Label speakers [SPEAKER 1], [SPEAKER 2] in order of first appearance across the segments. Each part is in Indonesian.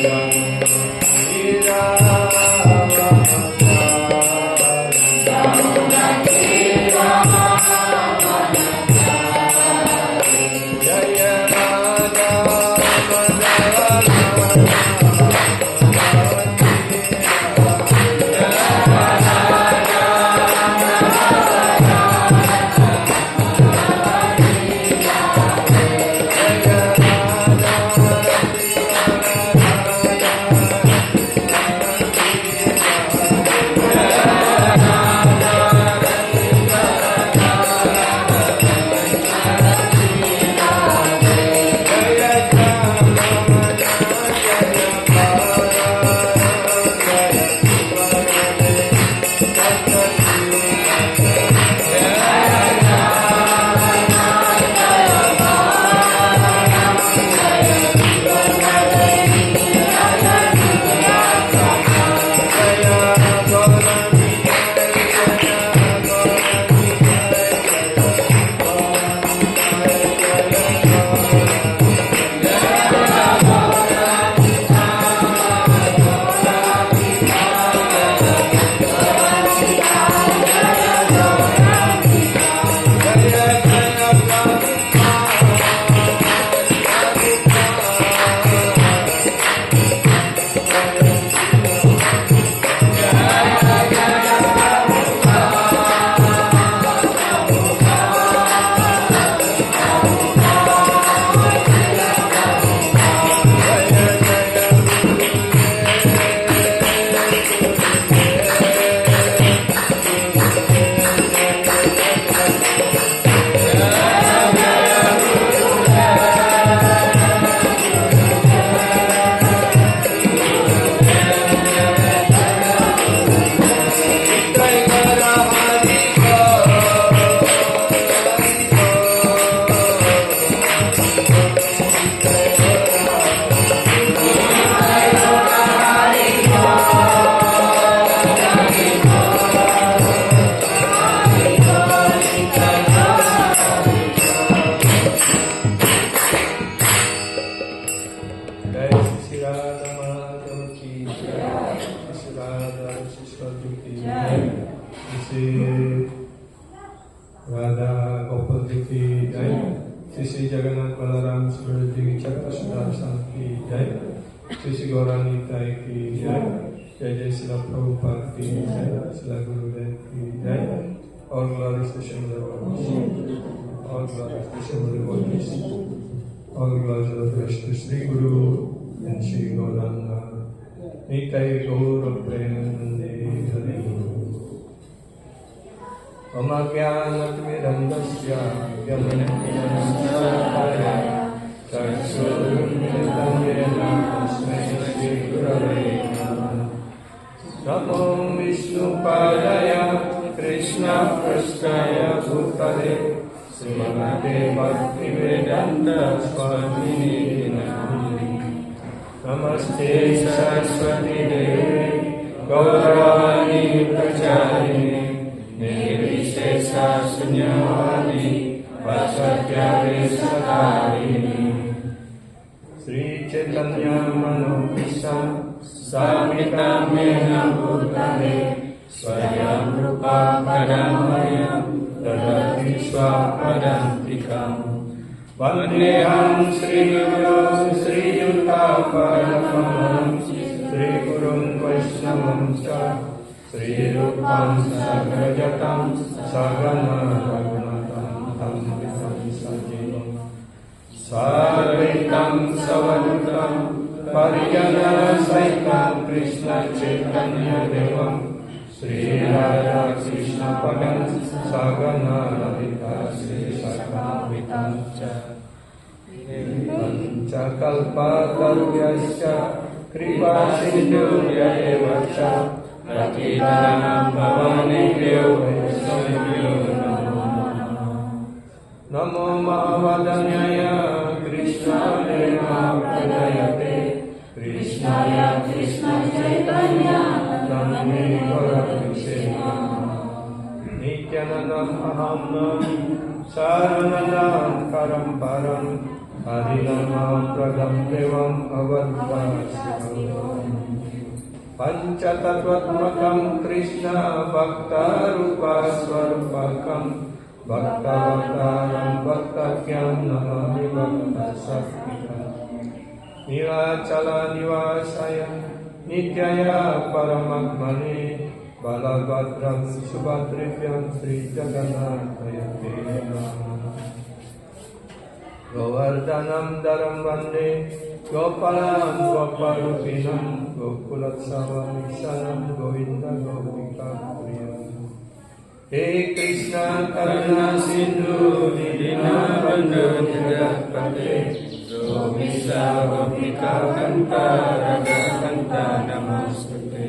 [SPEAKER 1] Yang श्री राधा सरस्वती की जय, श्री राधा गोपाल जी की जय, श्री जगन्नाथ बलराम सुभद्रा जी चक्र सुदर्शन की जय, श्री गौरानिताई की जय, जय जय श्री प्रभुपाद की जय, श्री गुरुदेव की जय, और ग्लोरी टू श्रीमद और ग्लोरी टू श्रीमद और glory to Shri Guru and Shri Gauranga Nitai Gaura Premanande Hare Amagyanatmirandasya Gyamanatmirandasya Chakshurumilitam Yena Tasmai Shri Gurave Namo Vishnu Padaya Krishna Prasthaya Bhutale Srimate Bhaktivedanta Swamini Namini Namaste Saraswati Devi Gauravani Pracharini Nirvishesha Sunyavadi Vasatyave Sadarini Sri Chaitanya Manobhisam Samitam Mena Bhutale Swayam Rupa Padamayam Tadati Swapadantikam Vandeham Sri Guru Sri Yuta Padakam Sri Gurun Vaishnavam Cha Sri Rupam Sagrajatam Sagana Raghunatam Tam Vitam Sajivam Sarvitam Savadutam Parijana Saitam Krishna Chaitanya Devam Sri Radha Krishna Padam Sagana Radhika Sri Sakhavitam Cha Panchakalpatarvyasya Kripa Sindhurya Evacha Patitanam Bhavanebhyo Vaishnavebhyo Namo Namo Mahavadanyaya Krishna Deva Pradayate Krishnaya Krishna Chaitanya Namne Gaurabhishekam Nityanandam Aham Saranadam Paramparam Harinamam Pradam Devam Avadvasyam Panchatattvatmakam Krishna Bhakta Rupa Swarupakam Bhakta Bhaktaram Bhaktakyam Namami Bhakta Sakhitam Nilachala Nivasaya Nityaya Paramatmane Balabhadram Subhadrivyam Sri Jagannathaya Govardhanam Dharam Vande Gopalam Gopalupinam Gokulatsava Mishanam Govinda Govika Priyam He Krishna Karuna Sindhu Nidina Bandhu Jagatpate Gopisa Gopika Kanta Raga Kanta Namastute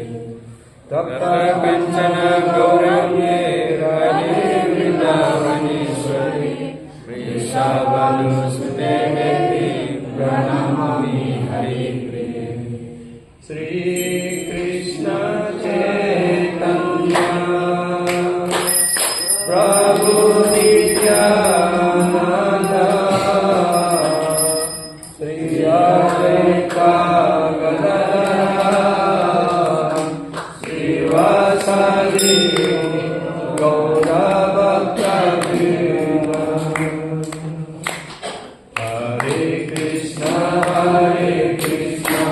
[SPEAKER 1] Tapta Kanchana Gauramye Radhe Vrindavaneshwari Vrishabhanu Sute Devi Pranamami Hari Priye Sri Krishna Chaitanya Prabhu Nityananda Sri Advaita Gadadhara Sri Vasadi Gaura Bhakta Hare Krishna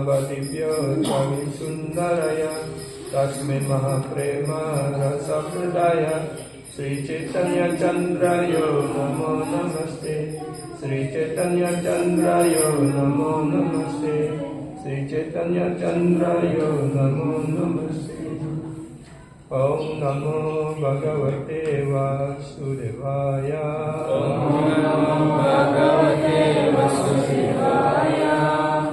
[SPEAKER 1] Navadivya Swami Sundaraya Tasmin Mahaprema Rasa Pradaya Sri Chaitanya Chandrayo Namo Namaste Sri Chaitanya Chandrayo Namo Namaste Sri Chaitanya Chandrayo Namo Namaste Om Namo Bhagavate Vasudevaya Om Namo Bhagavate Vasudevaya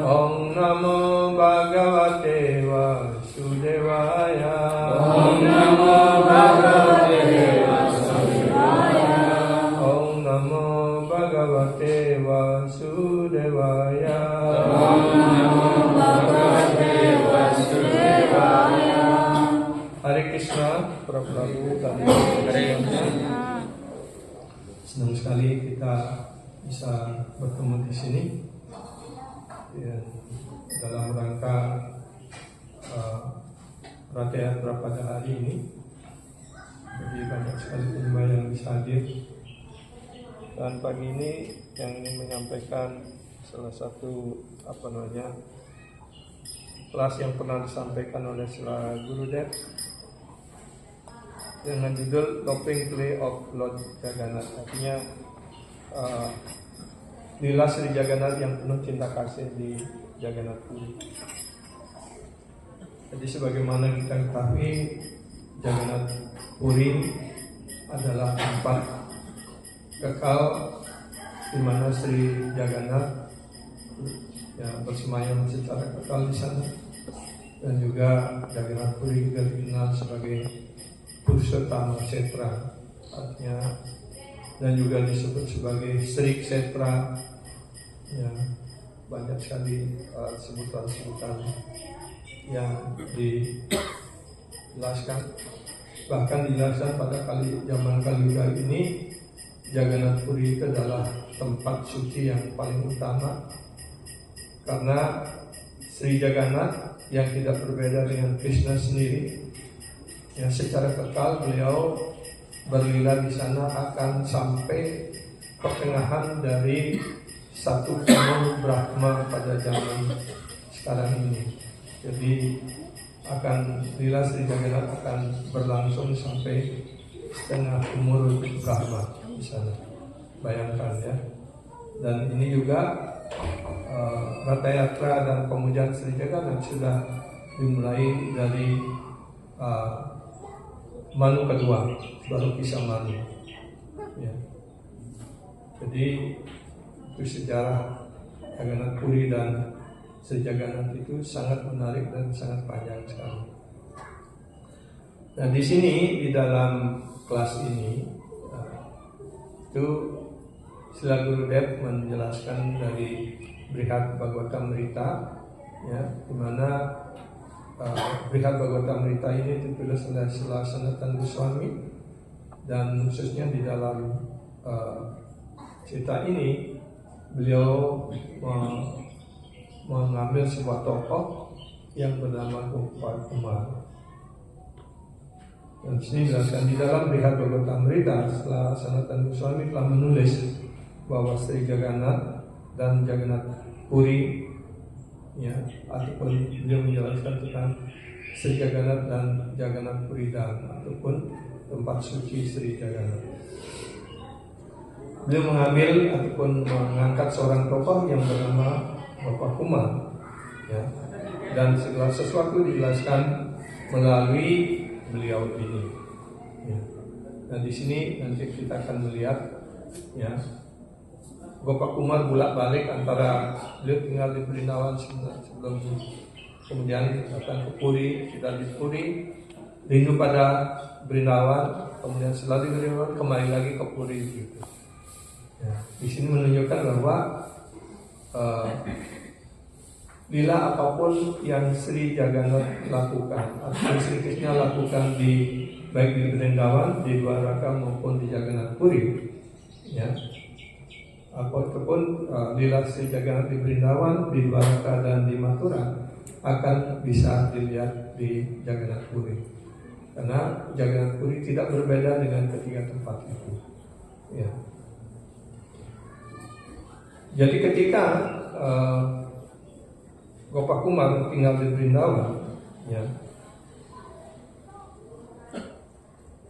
[SPEAKER 1] Om Namo Bhagavate Vasudevaya Om Namo Bhagavate Vasudevaya Om Namo Bhagavate Vasudevaya Om Namo Bhagavate Vasudevaya. Hare Krishna, Prabhu dan senang sekali kita bisa bertemu di sini ya, dalam rangka Ratayatra pada hari ini. Jadi banyak sekali penyembah yang bisa hadir. Dan pagi ini yang ingin menyampaikan salah satu kelas yang pernah disampaikan oleh Sila Gurudev dengan judul Doping Play of Lord Jagannath. Artinya lila Sri Jagannath yang penuh cinta kasih di Jagannath Puri. Jadi sebagaimana kita ketahui, Jagannath Puri adalah tempat kekal di mana Sri Jagannath bersemayam secara kekal di sana. Dan juga Jagannath Puri juga dikenal sebagai Purushottama Kshetra, artinya, dan juga disebut sebagai Sri Kshetra. Ya, banyak sekali sebutan-sebutan yang dijelaskan. Bahkan dijelaskan pada zaman Kaliyuga ini, Jagannath Puri itu adalah tempat suci yang paling utama, karena Sri Jagannath yang tidak berbeda dengan Krishna sendiri, yang secara kekal beliau berlila di sana akan sampai pertengahan dari satu penuh Brahma pada zaman sekarang ini. Jadi akan lila Sri Jagannath akan berlangsung sampai setengah umur Brahma di sana. Bayangkan ya. Dan ini juga Ratayatra dan pemujaan Sri Jagannath sudah dimulai dari Manu kedua, baru kisah Manu. Ya. Jadi itu sejarah Jagannath Puri dan Sri Jagannath itu sangat menarik dan sangat panjang sekali. Nah di sini di dalam kelas ini itu Sila Gurudev menjelaskan dari Brihad Bhagavatamrita, ya, di mana Brihad Bhagavatamrita ini ditulis oleh Sila Sanatana Goswami, dan khususnya di dalam cerita ini beliau mengambil sebuah tokoh yang bernama Gopakumara. Dan sini dijelaskan di dalam Brihad Bhagavatamrita, Sila Sanatana Goswami telah menulis bahwa Sri Jagannath dan Jagannath Puri, ya, ataupun beliau menjelaskan tentang Sri Jagannath dan Jagannath Puri dan ataupun tempat suci Sri Jagannath. Beliau mengambil ataupun mengangkat seorang tokoh yang bernama Gopakumara, ya, dan segala sesuatu dijelaskan melalui beliau ini. Ya. Nah di sini nanti kita akan melihat, ya, Gopakumara bolak-balik antara beliau tinggal di Vrindavan sebelum kemudian datang ke Puri, kita di Puri, rindu pada Vrindavan, kemudian setelah di Vrindavan kembali lagi ke Puri gitu. Ya, di sini menunjukkan bahwa lila apapun yang Sri Jagannath lakukan atau Sri Krishna lakukan baik di Vrindavan, di Dwaraka maupun di Jagannath Puri, ya, apapun lila Sri Jagannath di Vrindavan, di Dwaraka dan di Mathura akan bisa dilihat di Jagannath Puri, karena Jagannath Puri tidak berbeda dengan ketiga tempat itu. Ya. Jadi ketika Gopakumar tinggal di Vrindavan, ya.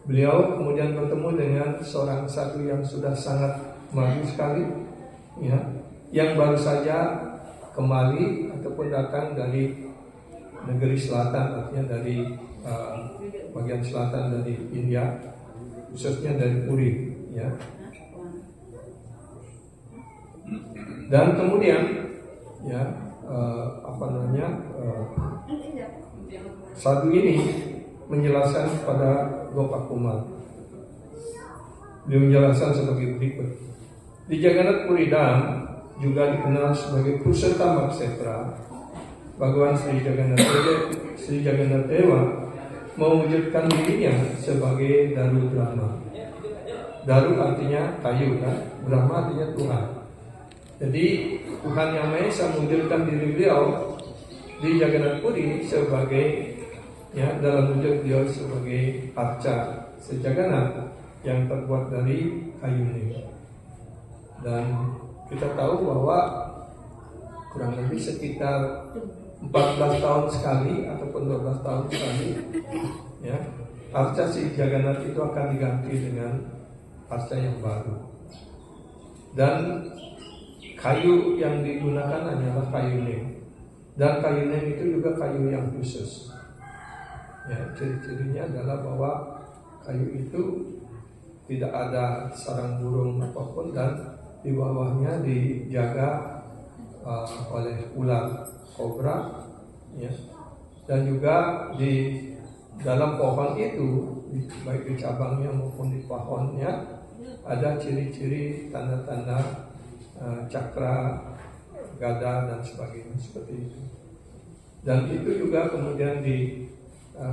[SPEAKER 1] Beliau kemudian bertemu dengan seorang sadhu yang sudah sangat maju sekali, ya, yang baru saja kembali ataupun datang dari negeri selatan, artinya dari bagian selatan dari India, khususnya dari Puri, ya. Dan kemudian, ya, sadhu ini menjelaskan kepada Gopakumar. Dia menjelaskan sebagai berikut. Di Jagannath Puri Dham juga dikenal sebagai Purushottam Kshetra. Bhagawan Sri Jagannath Dewa mewujudkan dirinya sebagai Daru Brahma. Daru artinya kayu, kan? Brahma artinya Tuhan. Jadi Tuhan Yang Maha Esa mewujudkan diri beliau di Jagannath Puri sebagai, ya, dalam wujud beliau sebagai arca sejagannath yang terbuat dari kayu ini. Dan kita tahu bahwa kurang lebih sekitar 14 tahun sekali ataupun 12 tahun sekali, ya, arca si Jagannath itu akan diganti dengan arca yang baru. Dan kayu yang digunakan hanyalah kayu neem. Dan kayu neem itu juga kayu yang khusus. Ya, ciri-cirinya adalah bahwa kayu itu tidak ada sarang burung apapun dan di bawahnya dijaga oleh ular kobra, ya. Dan juga di dalam pohon itu, baik di cabangnya maupun di pohonnya, ada ciri-ciri tanda-tanda cakra, gada dan sebagainya seperti itu. Dan itu juga kemudian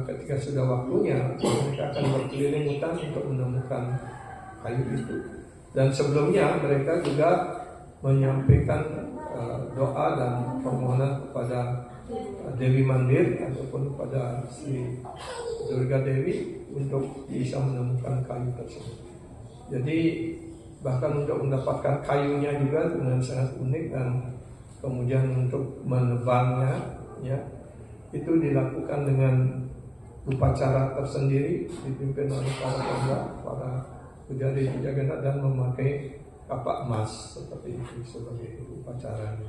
[SPEAKER 1] ketika sudah waktunya mereka akan berkeliling hutan untuk menemukan kayu itu. Dan sebelumnya mereka juga menyampaikan doa dan permohonan kepada Dewi Mandir ataupun kepada Sri Durga Dewi untuk bisa menemukan kayu tersebut. Jadi bahkan untuk mendapatkan kayunya juga dengan sangat unik, dan kemudian untuk menebangnya, ya, itu dilakukan dengan upacara tersendiri dipimpin oleh para pujari Jagannath dan memakai kapak emas seperti itu sebagai upacaranya.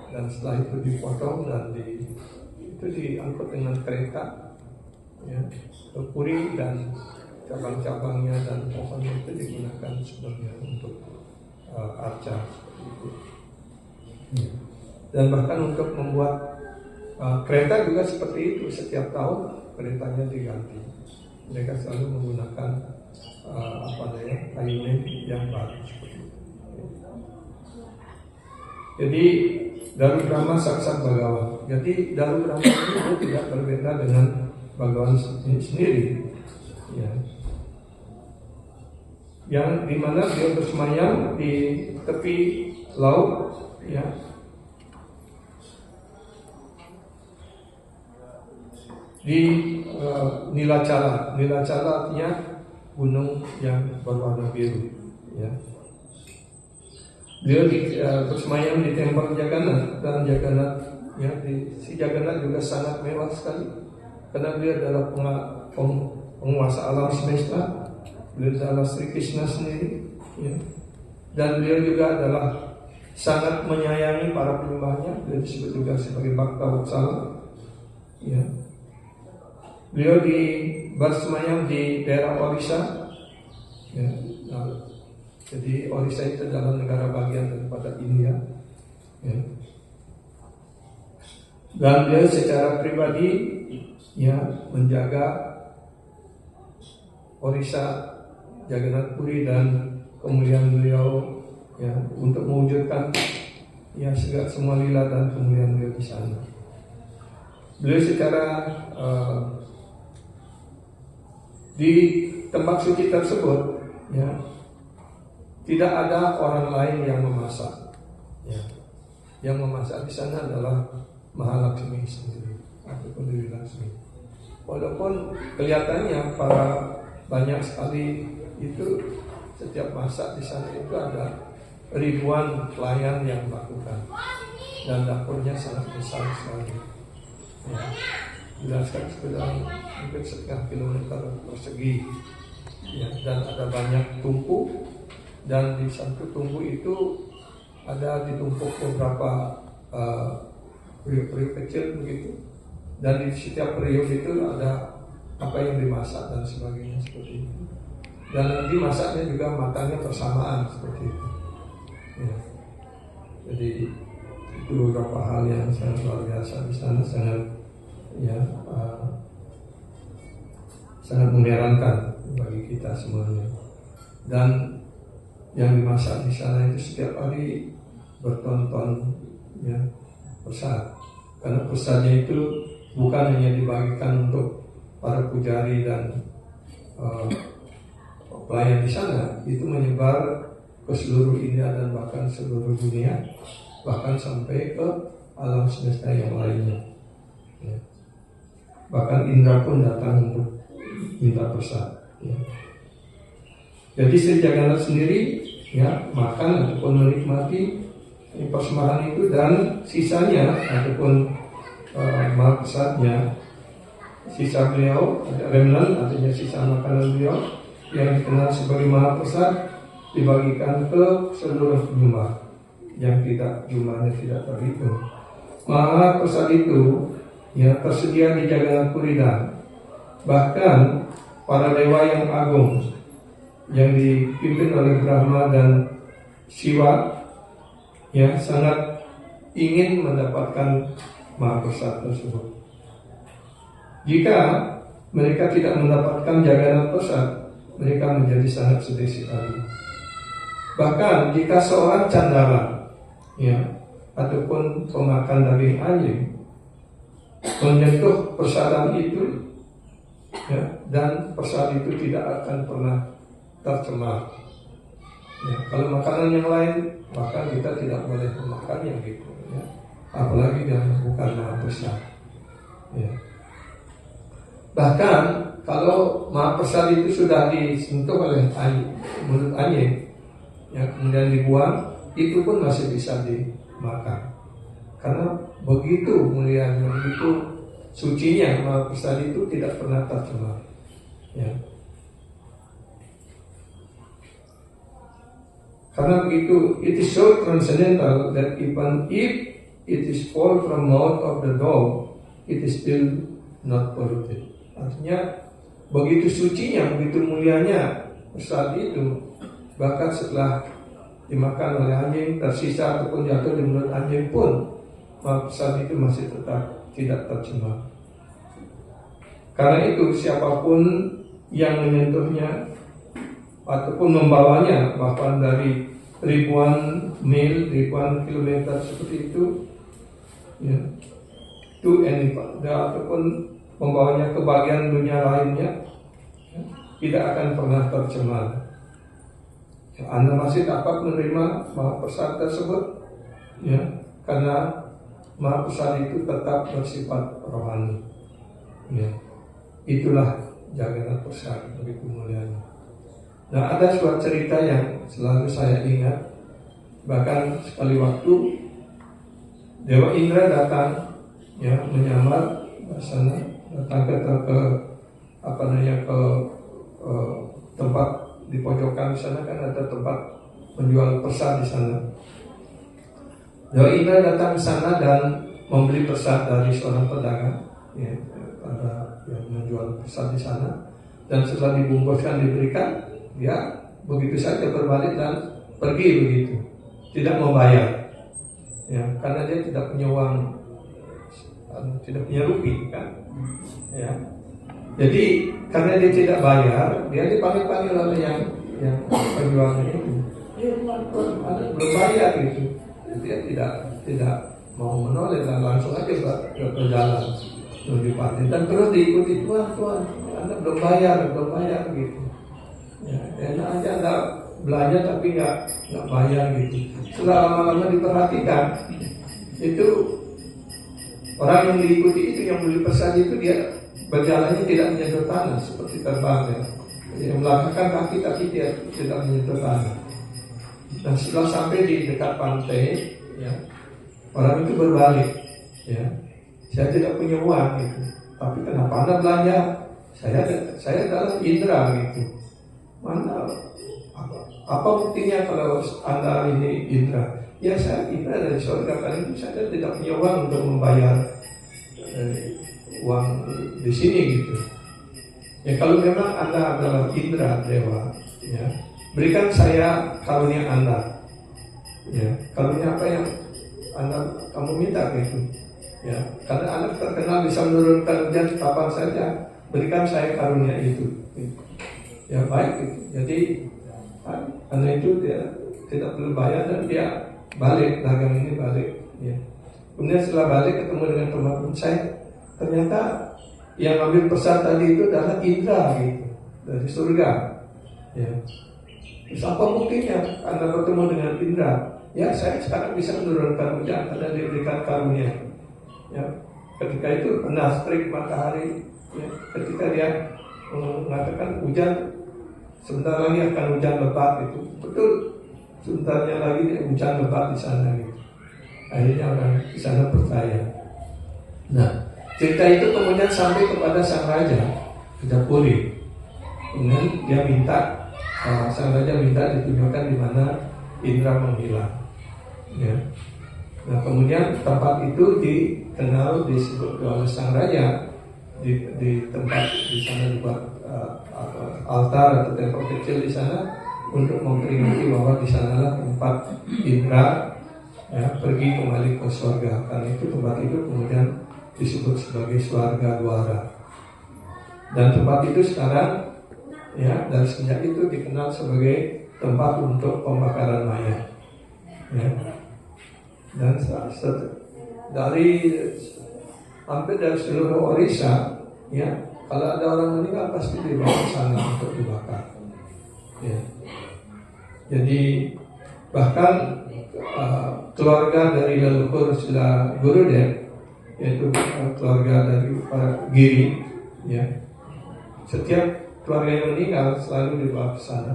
[SPEAKER 1] Dan setelah itu dipotong dan itu diangkut dengan kereta, ya, ke Puri, dan cabang-cabangnya dan pohonnya itu digunakan sebenarnya untuk arca seperti itu. Dan bahkan untuk membuat kereta juga seperti itu, setiap tahun keretanya diganti. Mereka selalu menggunakan kayu neem yang baru seperti itu. Jadi Daru Brahma Saksat Bhagawan. Jadi Daru Brahma itu tidak berbeda dengan Bhagawan sendiri, ya. Yang dimana dia bersemayam di tepi laut, ya. Di Nilacala. Nilacala artinya gunung yang berwarna biru, ya. Beliau bersemayam di tempat Jagannath, dan Jagannath, ya, si Jagannath juga sangat mewah sekali karena beliau adalah penguasa alam semesta. Beliau adalah Sri Krishna sendiri, ya. Dan beliau juga adalah sangat menyayangi para penyembahnya. Beliau disebut juga sebagai Bhakta Vatsala, ya. Beliau bersemayam di daerah Orissa, ya. Jadi Orissa itu adalah negara bagian daripada India, ya. Dan beliau secara pribadi, ya, menjaga Orissa, Jagannath Puri, dan kemuliaan beliau, ya, untuk mewujudkan, ya, segala semua lila dan kemuliaan beliau di sana. Beliau secara di tempat suci tersebut, ya, tidak ada orang lain yang memasak, ya. Yang memasak di sana adalah Mahalakshmi sendiri ataupun Dewi Laksmi. Walaupun kelihatannya banyak sekali itu, setiap masak di sana itu ada ribuan pelayan yang melakukan. dan dapurnya sangat besar sekali. Ya, jelaskan sekitar mungkin setengah kilometer persegi. Ya, dan ada banyak tumpu, dan di satu tumpu itu ada ditumpuk beberapa periuk-periuk kecil begitu, dan di setiap periuk itu ada apa yang dimasak dan sebagainya seperti itu, dan nanti masaknya juga matangnya bersamaan seperti itu. Ya. Jadi itu beberapa hal yang sangat luar biasa di sana, sangat mengherankan bagi kita semuanya. Dan yang dimasak di sana itu setiap hari bertonton ya persat, karena persatnya itu bukan hanya dibagikan untuk para pujari dan pelayan di sana, itu menyebar ke seluruh India dan bahkan seluruh dunia, bahkan sampai ke alam semesta yang lainnya. Ya. Bahkan Indra pun datang untuk minta persat. Ya. Jadi Sri Jagannath sendiri ya makan ataupun menikmati persembahan itu, dan sisanya ataupun maksudnya sisa beliau, remnant artinya sisa makanan beliau yang dikenal sebagai mahaprasad dibagikan ke seluruh jemaat yang jumlahnya tidak terhitung. Mahaprasad itu ya tersedia di Jagannath Puri, dan bahkan para dewa yang agung yang dipimpin oleh Brahma dan Siwa ya sangat ingin mendapatkan mahaprasad tersebut. Jika mereka tidak mendapatkan Jagannath Prasad, mereka menjadi sangat sedih sekali. Bahkan jika seorang candala ya ataupun pemakan daging anjing menyentuh prasadam itu ya, dan prasad itu tidak akan pernah tercemar. Ya, kalau makanan yang lain bahkan kita tidak boleh memakannya gitu ya. Apalagi yang bukan mahaprasad. Ya. Bahkan kalau mahaprasad itu sudah disentuh oleh mulut anjing ya, kemudian dibuang, itu pun masih bisa dimakan. Karena begitu mulianya, begitu sucinya mahaprasad itu tidak pernah tercemar. Ya. Karena begitu, it is so transcendental that even if it is fall from mouth of the dog, it is still not polluted. Artinya begitu sucinya, begitu mulianya prasad itu, bahkan setelah dimakan oleh anjing, tersisa ataupun jatuh di mulut anjing pun, prasad itu masih tetap tidak tercemar. Karena itu siapapun yang menyentuhnya ataupun membawanya bahkan dari ribuan mil, ribuan kilometer seperti itu ya, to any ataupun membawanya ke bagian dunia lainnya ya, tidak akan pernah tercemar. Ya, Anda masih dapat menerima mahaprasad tersebut ya, karena mahaprasad itu tetap bersifat rohani ya. Itulah Jagannath Prasad, begitu mulianya. Nah, ada suatu cerita yang selalu saya ingat. Bahkan sekali waktu Dewa Indra datang ya menyamar sana, datang ke tempat di pojokan di sana, kan ada tempat menjual persad di sana. Dewa Indra datang ke sana dan membeli persad dari seorang pedagang ya, ada yang menjual persad di sana, dan setelah dibungkuskan diberikan, dia begitu saja berbalik dan pergi begitu, tidak membayar ya, karena dia tidak punya uang, tidak punya rupiah kan ya. Jadi karena dia tidak bayar, dia dipanggil oleh yang penjualnya itu, belum bayar gitu. Dia tidak mau menoleh dan langsung aja berjalan menuju partai, dan terus diikuti, tuan Anda belum bayar gitu. Ya, enak aja Anda belanja tapi nggak bayar gitu. Setelah lama-lama diperhatikan, itu orang yang diikuti itu, yang beli persad itu, dia berjalannya tidak menyentuh tanah seperti terbang ya. Dia melangkahkan kaki tapi dia tidak menyentuh tanah. Dan setelah sampai di dekat pantai ya, Orang itu berbalik, ya. Saya tidak punya uang gitu, tapi kenapa Anda belanja? Saya dalam indera gitu. Mana? Apa buktinya kalau Anda ini indera? Ya saya indera dari surga, karena itu saya tidak punya uang untuk membayar uang di sini gitu. Ya kalau memang Anda adalah indera dewa, ya, berikan saya karunia Anda. Ya, karunia apa yang kamu minta gitu. Ya, karena Anda terkenal bisa menurunkan hujan kapan saja, berikan saya karunia itu. Ya baik gitu. Jadi karena itu dia tidak perlu bayar dan dia balik, dagang ini balik. Ya. Kemudian setelah balik ketemu dengan teman-teman saya, ternyata yang ambil pesan tadi itu adalah indra gitu, dari surga. Ya. Terus apa buktinya Anda bertemu dengan indra? Ya saya sekarang bisa menurunkan hujan karena diberikan karunia. Ya. Ketika itu panas terik matahari, ya. Ketika dia mengatakan hujan, sebentar lagi akan hujan lebat itu, betul. Sebentarnya lagi hujan lebat di sana gitu. Akhirnya orang di sana percaya. Nah, cerita itu kemudian sampai kepada sang raja Kedapuri. Kemudian dia minta, sang raja minta ditunjukkan di mana indra menghilang. Ya. Nah, kemudian tempat itu dikenal, disebut oleh sang raja di tempat di sana dibuat altar atau tempel kecil di sana untuk memperingati bahwa di sanalah tempat indra ya, pergi kembali ke surga. Karena itu tempat itu kemudian disebut sebagai Swarga Dwara. Dan tempat itu sekarang ya dari sejak itu dikenal sebagai tempat untuk pembakaran mayat. Ya. Dan dari hampir dari seluruh Orissa, ya, kalau ada orang meninggal pasti dibawa ke sana untuk dibakar. Ya. Jadi bahkan keluarga dari leluhur Srila Gurudev, yaitu keluarga dari para Giri, ya, setiap keluarga yang meninggal selalu dibawa ke sana.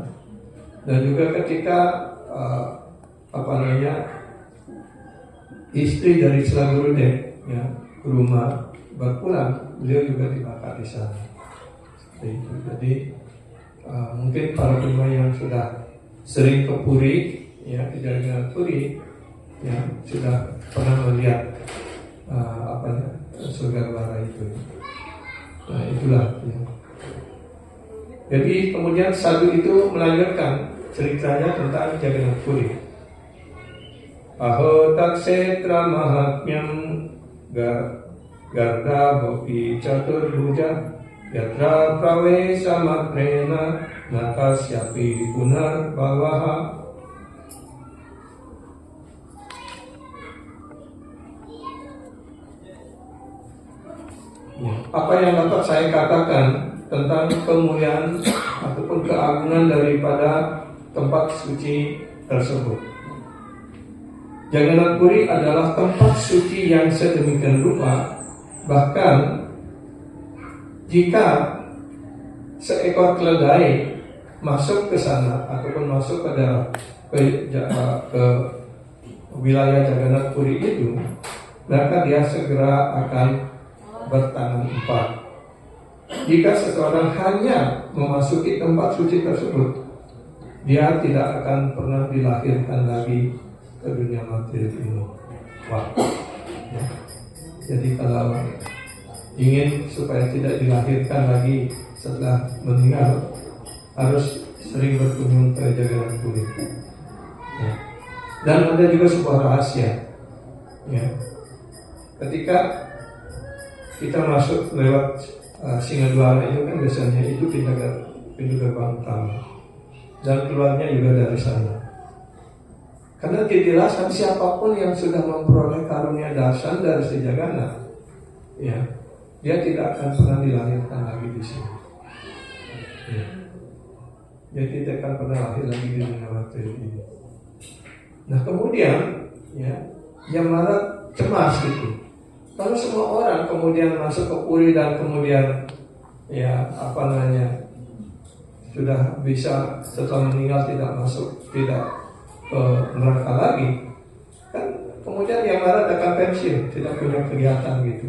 [SPEAKER 1] Dan juga ketika istri dari Srila Gurudev, ya, ke rumah berpulang, beliau juga dibakar di sana. Jadi mungkin para pendengar yang sudah sering ke Puri, ya, ke Jagannath Puri, ya, sudah pernah melihat surga Dwara itu. Nah itulah. Ya. Jadi kemudian Sadhu itu melanjutkan ceritanya tentang Jagannath Puri. Aho taksetra mahatmyam garda bopi caturbuja yatra prawesa matrena nakasyapi punar bawaha. Apa yang dapat saya katakan tentang kemuliaan ataupun keagungan daripada tempat suci tersebut. Jagannath Puri adalah tempat suci yang sedemikian rupa, bahkan jika seekor keledai masuk ke sana ataupun masuk ke dalam ke wilayah Jagannath Puri itu, maka dia segera akan bertangan empat. Jika seseorang hanya memasuki tempat suci tersebut, dia tidak akan pernah dilahirkan lagi ke dunia materi ini. Wah. Ya. Jadi kalau ingin supaya tidak dilahirkan lagi setelah meninggal, harus sering berkunjung ke Jagannath Puri. Ya. Dan ada juga sebuah rahasia. Ya. Ketika kita masuk lewat Singadwara itu kan biasanya itu pintu gerbang utama, dan keluarnya juga dari sana. Karena dijelaskan siapapun yang sudah memperoleh karunia darshan dari Sri Jagannath, ya, dia tidak akan pernah dilahirkan lagi di sini. Ya. Dia tidak akan pernah lahir lagi di dunia materi ini. Nah kemudian, ya, yang marah cemas itu. Kalau semua orang kemudian masuk ke Puri dan kemudian sudah bisa setelah meninggal tidak masuk, tidak ke neraka lagi, kan kemudian yang marah pensiun, tidak punya kegiatan gitu.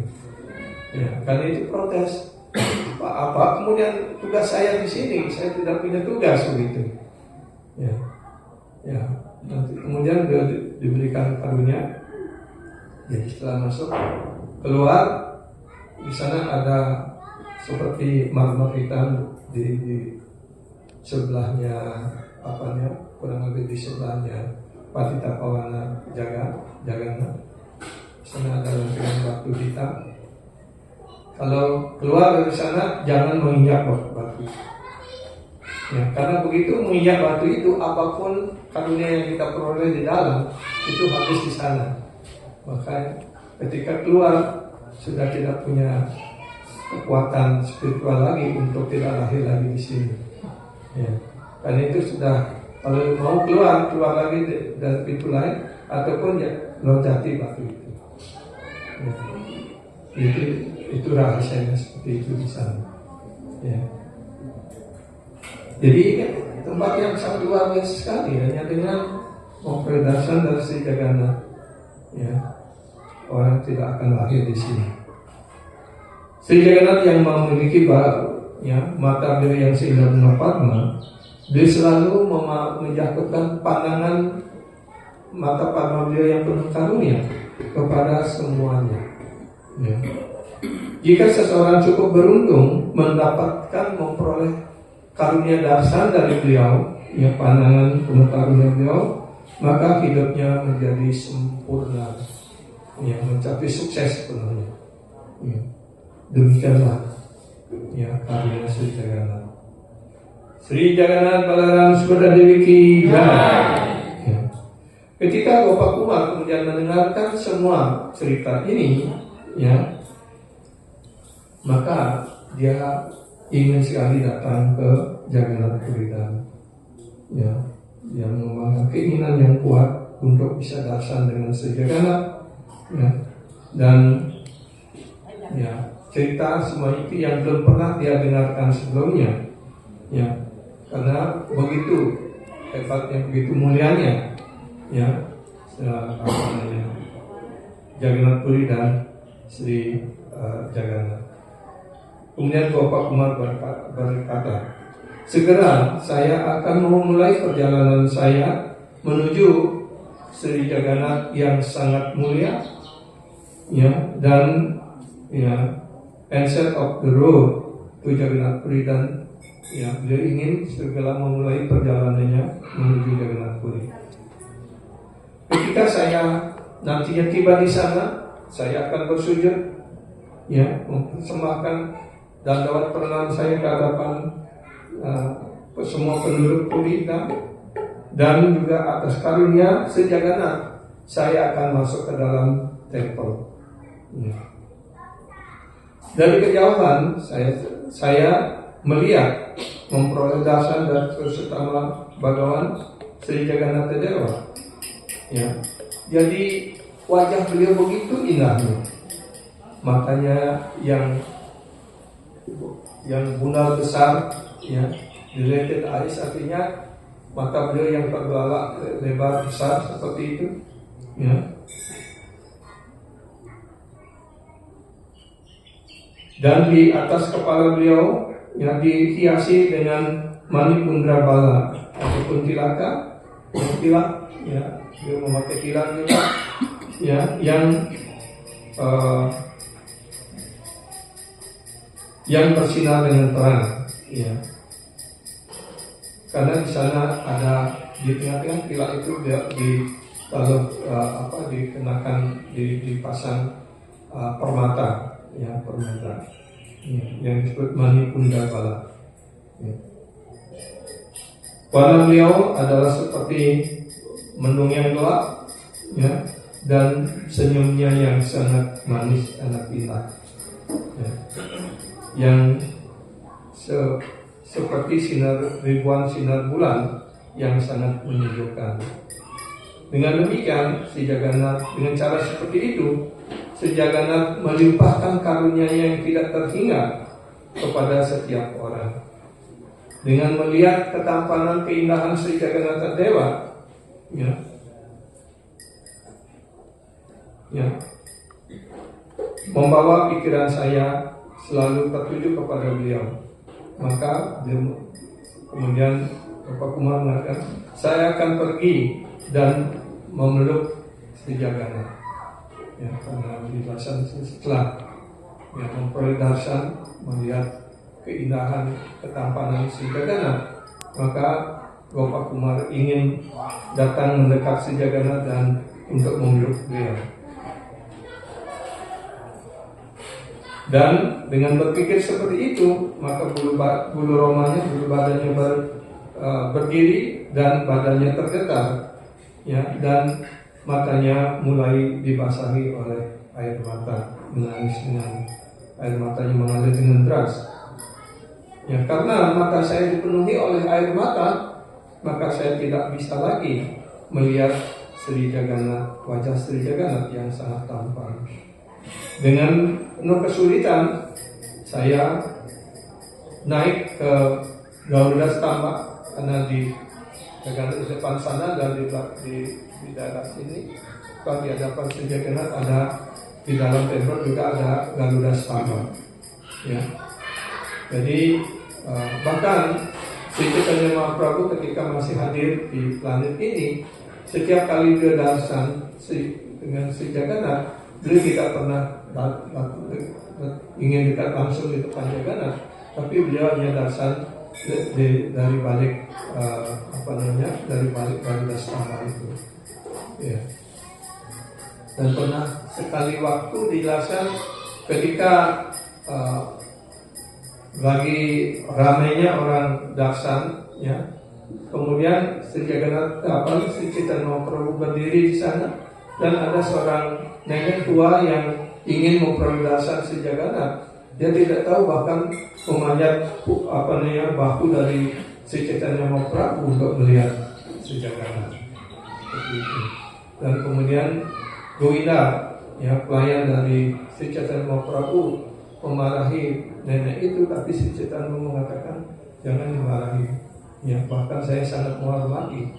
[SPEAKER 1] Ya, karena itu protes. Apa kemudian tugas saya di sini? Saya tidak punya tugas begitu. Ya, ya. Nanti kemudian dia diberikan karunia. Jadi setelah masuk keluar di sana ada seperti marmer hitam di sebelahnya apanya, kurang lebih di sebelahnya Patita Pawana Jagana. Di sana ada lempengan batu hitam. Kalau keluar dari sana jangan menginjak batu. Ya, karena begitu menginjak batu itu, apapun karunia yang kita peroleh di dalam itu habis di sana. Maka ketika keluar sudah tidak punya kekuatan spiritual lagi untuk tidak lahir lagi di sini. Ya, karena itu sudah, kalau mau keluar lagi dari pintu lain ataupun ya loncati batu itu. Ya, itu rahasianya seperti itu di sana. Ya. Jadi tempat yang sangat luar biasa sekali, hanya dengan memperdasan dari Sri Jagana, ya, orang tidak akan lahir di sini. Sri Jagannath yang memiliki ya, mata beliau yang seindah bunga padma, dia selalu menjatuhkan pandangan mata padma beliau yang penuh karunia kepada semuanya. Ya. Jika seseorang cukup beruntung mendapatkan memperoleh karunia darshan dari beliau, ya, pandangan penuh karunia beliau, maka hidupnya menjadi sempurna, ya, mencapai sukses sepenuhnya. Ya. Demikianlah, ya, karunia Sri Jagannath. Sri Jagannath Balaram Subhadra Dewi ki jai. Ya. Ketika Gopa Kumar kemudian mendengarkan semua cerita ini, ya, maka dia ingin sekali datang ke Jagannath Puri, ya, yang mengembangkan keinginan yang kuat untuk bisa darshan dengan Sri Jagannath, ya, dan ya, cerita semua itu yang belum pernah dia dengarkan sebelumnya, ya, karena begitu hebatnya, begitu mulianya, ya, Jagannath Puri dan Sri Jagannath. Kemudian Gopa Kumar berkata, segera saya akan memulai perjalanan saya menuju Sri Jagannath yang sangat mulia, ya, dan ya, end of the road to Jagannath Puri, dan ya, beliau ingin segera memulai perjalanannya menuju Jagannath Puri. Ketika saya nantinya tiba di sana, saya akan bersujud, ya, mempersembahkan dan lewat pernah saya ke hadapan semua penduduk Puri, dan juga atas karunia Sri Jagannath saya akan masuk ke dalam temple. Ya. Dari kejauhan saya melihat memperoleh darshan dari Purushotama Bhagawan Sri Jagannath Dewa. Ya. Jadi wajah beliau begitu indahnya, makanya yang bunal besar, ya, dilated eyes, artinya mata beliau yang terbelalak lebar besar seperti itu, ya. Dan di atas kepala beliau yang dihiasi dengan Manipundra Bala ataupun tilaka, tilak, ya, beliau memakai tilak juga, ya, yang bersinar dengan terang, ya. Karena di sana ada di tengah-tengah tilak itu kalau dikenakan dipasang permata, ya, permata, ya, yang disebut Manipundra Bala. Ya. Warna beliau adalah seperti mendung yang gelap, ya, dan senyumnya yang sangat manis, sangat indah, ya, yang seperti ribuan sinar bulan yang sangat menyejukkan. Dengan demikian, Sri Jagannath dengan cara seperti itu, Sri Jagannath melimpahkan karunia yang tidak terhingga kepada setiap orang. Dengan melihat ketampanan keindahan Sri Jagannath Dewa, ya, membawa pikiran saya selalu tertuju kepada beliau. Maka kemudian Bapak Kumar mengatakan, saya akan pergi dan memeluk Sri Jagana. Ya, karena dijelasan setelah memperoleh darshan, melihat keindahan ketampanan Sri Jagana, maka Bapak Kumar ingin datang mendekat Sri Jagana dan untuk memeluk beliau. Dan dengan berpikir seperti itu, maka bulu romanya, bulu badannya berdiri dan badannya tergetar, ya, dan matanya mulai dibasahi oleh air mata, menangis dengan air matanya mengalir dengan deras. Ya, karena mata saya dipenuhi oleh air mata, maka saya tidak bisa lagi melihat Sri Jagana, wajah Sri Jagana yang sangat tampan. Dengan penuh kesulitan, saya naik ke Garuda Stamba, karena di depan sana dan di daerah sini, kalau di hadapan Sri Jagana ada, di dalam tempat juga ada Garuda Stamba. Ya. Jadi bahkan Sri Chaitanya Mahaprabhu ketika masih hadir di planet ini, setiap kali dia darshan dengan Sri Jagana, beliau tidak pernah ingin dekat langsung di depan Jagana, tapi beliau hanya darshan dari balik dari balik Garuda Stamba itu. Ya. Dan pernah sekali waktu dijelaskan ketika lagi ramainya orang darshan, ya, kemudian Sri Chaitanya Mahaprabhu berdiri di sana dan ada seorang nenek tua yang ingin memperoleh darshan Sri Jagana. Dia tidak tahu, bahkan memanjat bahu dari Sri Chaitanya Mahaprabhu untuk melihat Sri Jagana. Dan kemudian Govinda, ya, pelayan dari Sri Chaitanya Mahaprabhu, memarahi nenek itu, tapi Sri Chaitanya mengatakan jangan dimarahi. Ya, bahkan saya sangat menghormati.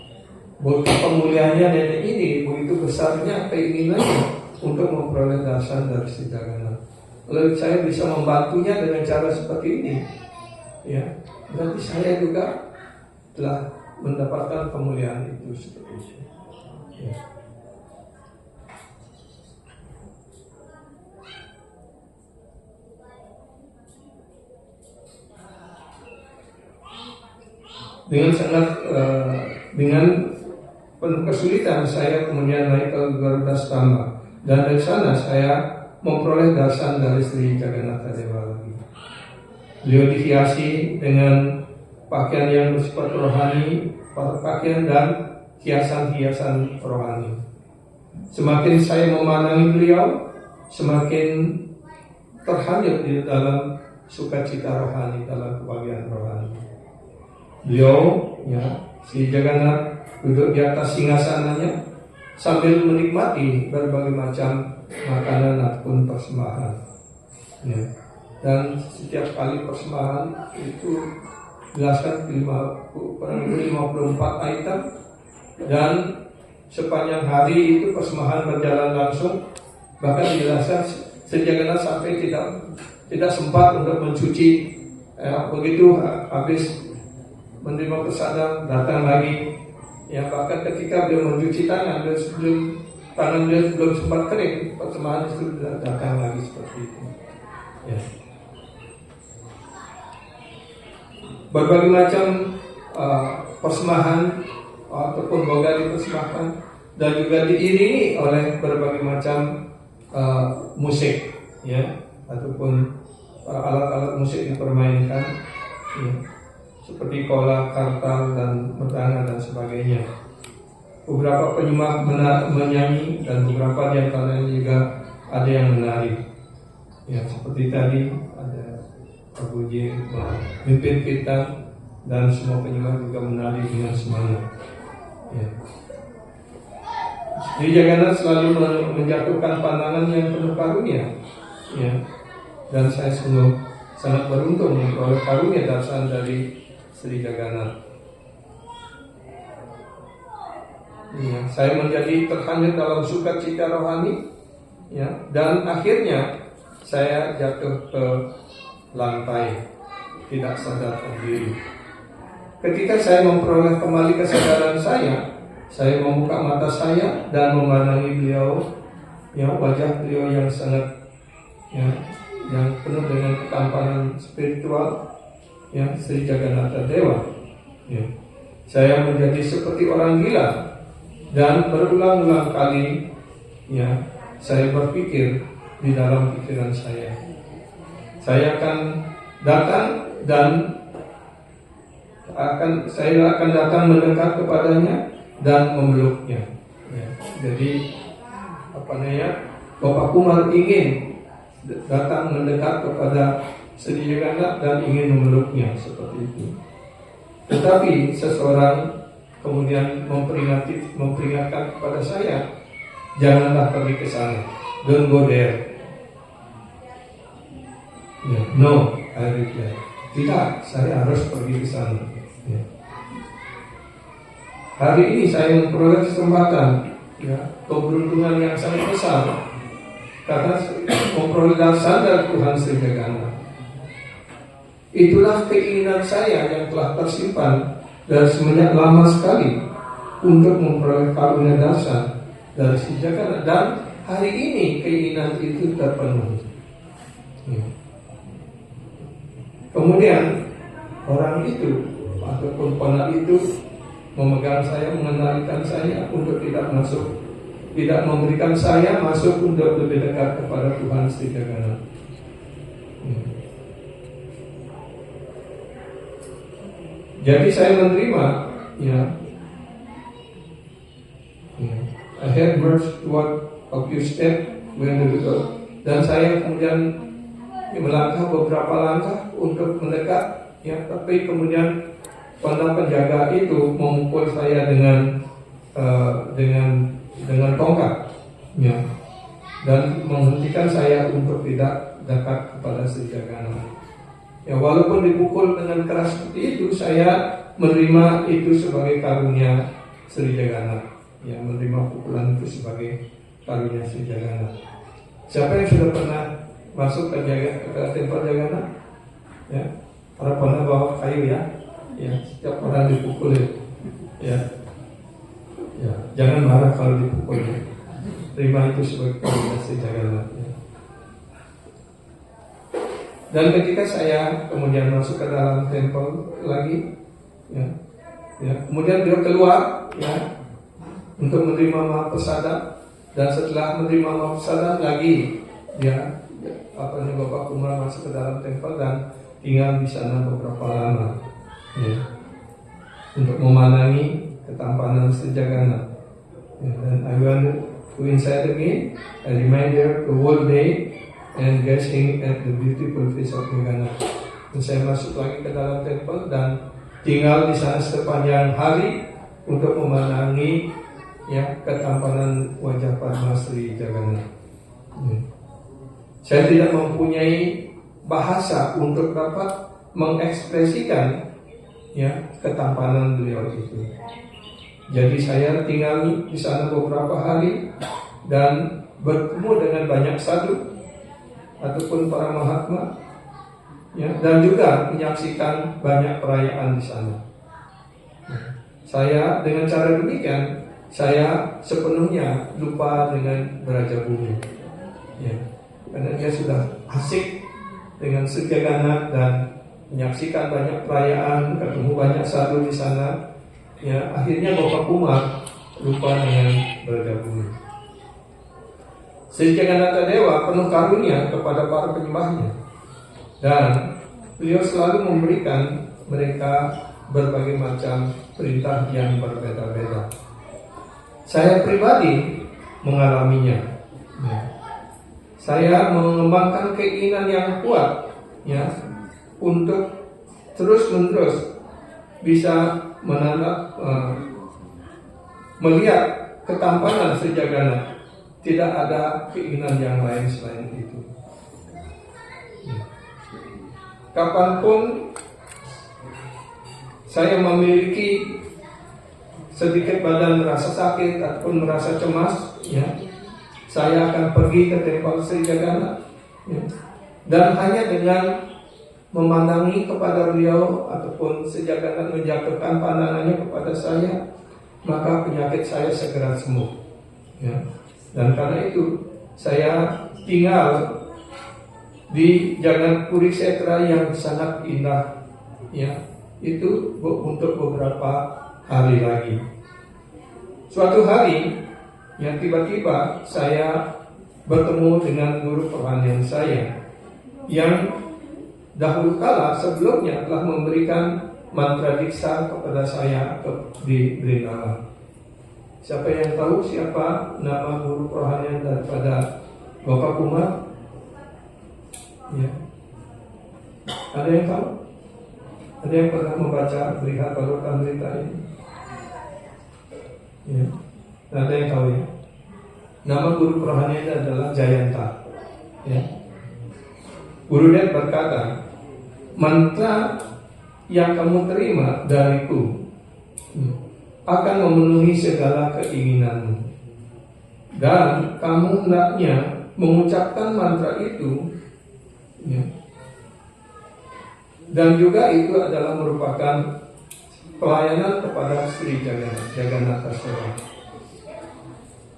[SPEAKER 1] Betapa mulianya nenek ini, begitu besarnya keinginannya untuk memperoleh darshan dari Sri Jagana. Lalu saya bisa membantunya dengan cara seperti ini, ya, berarti saya juga telah mendapatkan kemuliaan itu seperti itu. Ya. Dengan penuh kesulitan saya kemudian naik ke Garuda Stamba, dan dari sana saya memperoleh darshan dari Sri Jagannatha Dewa lagi. Beliau dihiasi dengan pakaian yang bersifat rohani, pakaian dan hiasan-hiasan rohani. Semakin saya memandangi beliau, semakin terhanyut di dalam sukacita rohani, dalam kebahagiaan rohani. Beliau, ya, Sri Jagannath duduk di atas singgasananya sambil menikmati berbagai macam makanan ataupun persembahan. Ya. Dan setiap kali persembahan itu jelaskan 54 item, dan sepanjang hari itu persembahan berjalan langsung. Bahkan dijelaskan Sri Jagannath sampai tidak sempat untuk mencuci. Begitu habis menerima pesanan datang lagi. Ya, bahkan ketika beliau mencuci tangan, tangan beliau belum sempat kering, persembahan itu datang lagi seperti itu. Ya. Berbagai macam persembahan ataupun boga dipersembahkan dan juga diiringi oleh berbagai macam musik, ya, ataupun alat-alat musik dipermainkan, ya, seperti kola, kartal, dan merdana dan sebagainya. Beberapa penyembah menyanyi dan beberapa di antaranya juga ada yang menari. Ya, seperti tadi ada Prabu J memimpin kita dan semua penyembah juga menari dengan semangat. Ya. Jadi Jagannath selalu menjatuhkan pandangan yang penuh karunia. Ya. Dan saya sungguh sangat beruntung memperoleh karunia darshan dari Sri Jagannath. Ya, saya menjadi terhanyut dalam sukacita rohani, ya, dan akhirnya saya jatuh ke lantai, tidak sadar diri. Ketika saya memperoleh kembali kesadaran saya membuka mata saya dan memandangi beliau, wajah beliau yang sangat, yang penuh dengan ketampanan spiritual, Sri Jagannatha Dewa. Saya menjadi seperti orang gila dan berulang-ulang kali, saya berpikir di dalam pikiran saya akan datang dan saya akan datang mendekat kepadanya dan memeluknya. Jadi Bapak Kumar ingin datang mendekat kepada Sri Jagannatha dan ingin memeluknya seperti itu. Tetapi seseorang kemudian memperingatkan kepada saya, janganlah pergi ke sana, don't go there. No, I reply. Tidak, saya harus pergi ke sana. Hari ini saya memperoleh kesempatan, keberuntungan yang sangat besar, karena memperoleh dasar dari Tuhan Sri Jagannatha. Itulah keinginan saya yang telah tersimpan dari semenjak lama sekali untuk memperoleh karunia dasar dari Sri Jagannatha, dan hari ini keinginan itu terpenuhi. Kemudian orang itu ataupun ponak itu memegang saya, mengenalikan saya untuk tidak memberikan saya masuk untuk lebih dekat kepada Tuhan Sri Jagannatha. Jadi saya menerima, I had merged what of your step when you go, dan saya kemudian melangkah beberapa langkah untuk mendekat, tapi kemudian penjaga itu memukul saya dengan tongkat, dan menghentikan saya untuk tidak dekat kepada Sri Jagannatha. Walaupun dipukul dengan keras seperti itu, saya menerima itu sebagai karunia Sri Jagannatha, menerima pukulan itu sebagai karunia Sri Jagannatha. Siapa yang sudah pernah masuk ke tempat Jagannatha? Para pernah bawa kayu, setiap orang dipukul, jangan marah kalau dipukul, terima itu sebagai karunia Sri Jagannatha. Dan ketika saya kemudian masuk ke dalam temple lagi, kemudian beliau keluar, untuk menerima mahapasada, dan setelah menerima mahapasada lagi, Bapak Kumar masuk ke dalam temple dan tinggal di sana beberapa lama, untuk memandangi ketampanan Sri Jagannatha. Dan I went to inside again, I remained there the whole day and gazing at the beautiful face of Jagannatha. Dan saya masuk lagi ke dalam temple dan tinggal di sana sepanjang hari untuk memandangi ketampanan wajah Padma Sri Jagannatha. Saya tidak mempunyai bahasa untuk dapat mengekspresikan ketampanan beliau itu. Jadi saya tinggal di sana beberapa hari dan bertemu dengan banyak sadhu ataupun para mahatma, dan juga menyaksikan banyak perayaan di sana. Saya dengan cara demikian, saya sepenuhnya lupa dengan Raja Bumi, karena dia sudah asik dengan Sri Jagannatha dan menyaksikan banyak perayaan, ketemu banyak sadhu di sana. Akhirnya Bapak Kumar lupa dengan Raja Bumi. Sri Jagannatha Dewa penuh karunia kepada para penyembahnya, dan beliau selalu memberikan mereka berbagai macam perintah yang berbeda-beda. Saya pribadi mengalaminya. Saya mengembangkan keinginan yang kuat, untuk terus-menerus bisa melihat ketampanan Sri Jagannatha. Tidak ada keinginan yang lain selain itu. Kapanpun saya memiliki sedikit badan merasa sakit ataupun merasa cemas, saya akan pergi ke tempat Sri Jagannatha Ya. Dan hanya dengan memandangi kepada beliau ataupun sejaganan menjatuhkan pandangannya kepada saya, maka penyakit saya segera sembuh. Ya. Dan karena itu saya tinggal di Jalan Puri Setra yang sangat indah, ya, itu untuk beberapa hari lagi. Suatu hari, yang tiba-tiba saya bertemu dengan guru perohanian saya yang dahulu kala sebelumnya telah memberikan mantra diksa kepada saya di Brindavan. Siapa yang tahu siapa nama guru perohanian daripada Bapak Kumar? Ya. Ada yang tahu? Ada yang pernah membaca berita barukan berita ini? Ya. Ada yang tahu ya? Nama guru perohanian adalah Jayanta. Ya. Gurudev berkata, mantra yang kamu terima dariku akan memenuhi segala keinginanmu, dan kamu hendaknya mengucapkan mantra itu, ya. Dan juga itu adalah merupakan pelayanan kepada Sri Jagannatha Sora.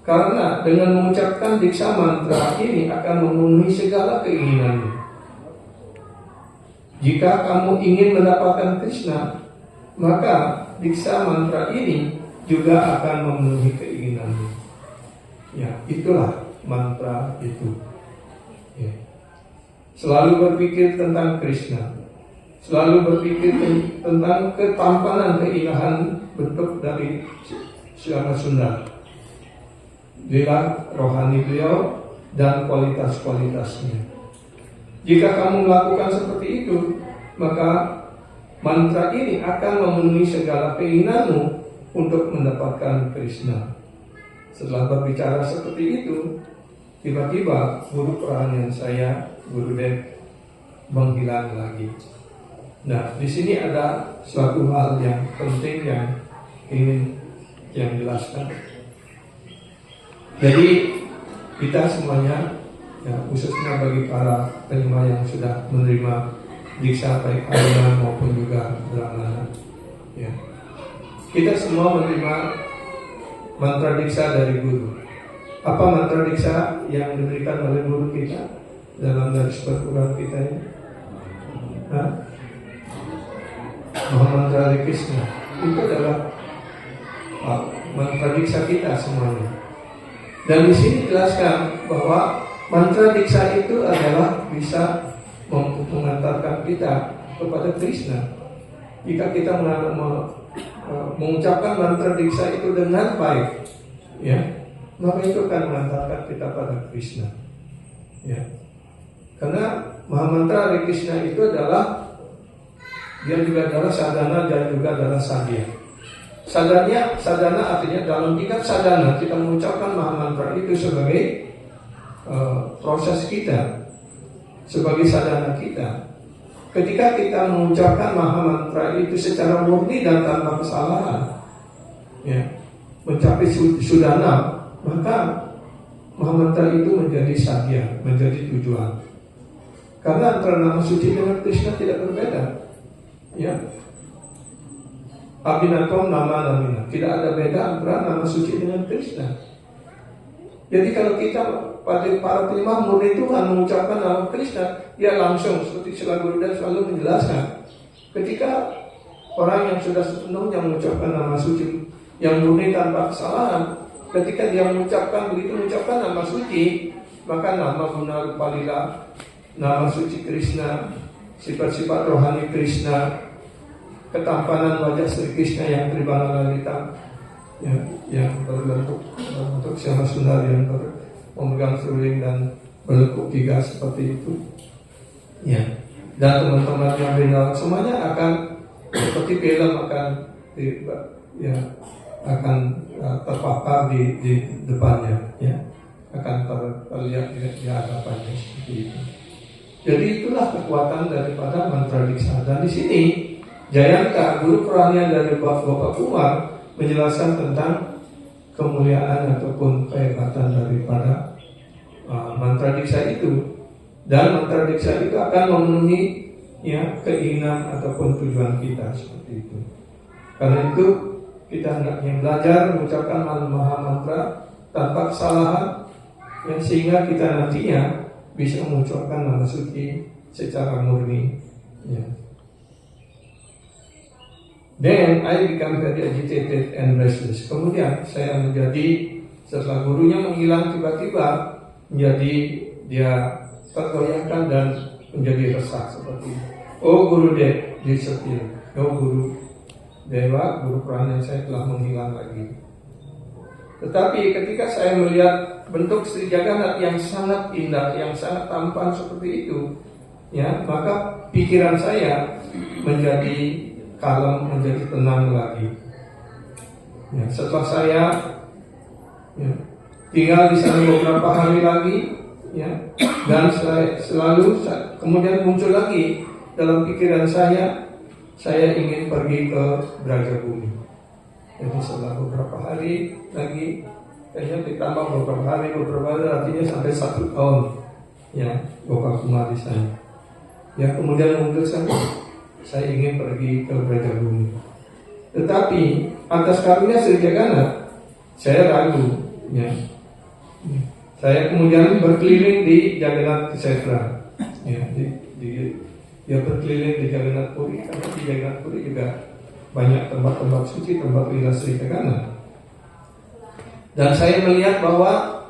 [SPEAKER 1] Karena dengan mengucapkan diksa mantra ini akan memenuhi segala keinginanmu. Jika kamu ingin mendapatkan Krishna, maka diksa mantra ini juga akan memenuhi keinginanmu. Ya, itulah mantra itu. Ya. Selalu berpikir tentang Krishna, selalu berpikir tentang ketampanan keindahan bentuk dari Syama Sundar, lila rohani beliau dan kualitas-kualitasnya. Jika kamu melakukan seperti itu, maka mantra ini akan memenuhi segala keinginanmu untuk mendapatkan Krishna. Setelah berbicara seperti itu, tiba-tiba guru perohanian saya, Gurudev, menghilang lagi. Nah, di sini ada suatu hal yang penting yang ingin yang jelaskan. Jadi kita semuanya, ya, khususnya bagi para penerima yang sudah menerima diksa baik Arya maupun juga Brahmana, ya, kita semua menerima mantra diksa dari guru. Apa mantra diksa yang diberikan oleh guru kita dalam garis perkuliahan kita ini? Mantra Krishna itu adalah mantra diksa kita semuanya. Dan di sini jelaskan bahwa mantra diksa itu adalah bisa mengantarkan kita kepada Krishna. Jika kita mengucapkan mantra diksa itu dengan baik, ya, maka itu akan mengantarkan kita pada Krishna. Ya. Karena Mahamantra dari Krishna itu adalah, dia juga adalah sadhana dan juga adalah sadhya. Sadhana artinya dalam tingkat sadhana kita mengucapkan Mahamantra itu sebagai proses kita, sebagai sadhana kita. Ketika kita mengucapkan Mahamantra itu secara murni dan tanpa kesalahan, ya, mencapai sudana, maka Mahamantra itu menjadi sadhya, menjadi tujuan. Karena antara nama suci dengan Krishna tidak berbeda, ya. Abhinatom nama namina, tidak ada beda antara nama suci dengan Krishna. Jadi kalau kita pada para penyembah murni Tuhan mengucapkan nama Krishna, dia langsung seperti Srila Gurudev selalu menjelaskan. Ketika orang yang sudah sepenuhnya mengucapkan nama suci yang murni tanpa kesalahan, ketika dia begitu mengucapkan nama suci, maka nama guna rupa lila, nama suci Krishna, sifat-sifat rohani Krishna, ketampanan wajah Sri Krishna yang tribala lalita, ya, yang berbentuk Syama Sundar yang memegang seruling dan berlekuk tiga seperti itu, ya. Dan teman-teman yang Brindavan semuanya akan seperti film akan terpapar di depannya, ya, akan terlihat di hadapannya seperti itu. Jadi itulah kekuatan daripada mantra diksa. Dan di sini Jayanta, guru perohanian dari Bapak Kumar, menjelaskan tentang kemuliaan ataupun kehebatan daripada mantra diksa itu. Dan mantra diksha itu akan memenuhi keinginan ataupun tujuan kita seperti itu. Karena itu kita hendaknya belajar mengucapkan maha mantra tanpa kesalahan, sehingga kita nantinya bisa mengucapkan nama suci secara murni. Then I become very agitated and restless. Kemudian saya menjadi, setelah gurunya menghilang, tiba-tiba menjadi dia tergoyahkan dan menjadi resah seperti itu. Oh Guru disappear. Oh Guru Dewa, Guru Prana saya telah menghilang lagi. Tetapi ketika saya melihat bentuk Sri Jagannath yang sangat indah, yang sangat tampan seperti itu, maka pikiran saya menjadi kalem, menjadi tenang lagi. Setelah saya tinggal di sana beberapa hari lagi, dan selalu kemudian muncul lagi dalam pikiran saya ingin pergi ke Brajabumi. Jadi setelah beberapa hari lagi, kayaknya ditambah beberapa hari artinya sampai 1 tahun, Gopal di sana. Kemudian memutuskan saya ingin pergi ke Brajabumi. Tetapi atas karunia Sri Jagannath, saya ragu. Saya kemudian berkeliling di Jagannath Kshetra. Dia berkeliling di Jagannath Puri, karena di Jagannath Puri juga banyak tempat-tempat suci, tempat lila Sri Jagannath. Dan saya melihat bahwa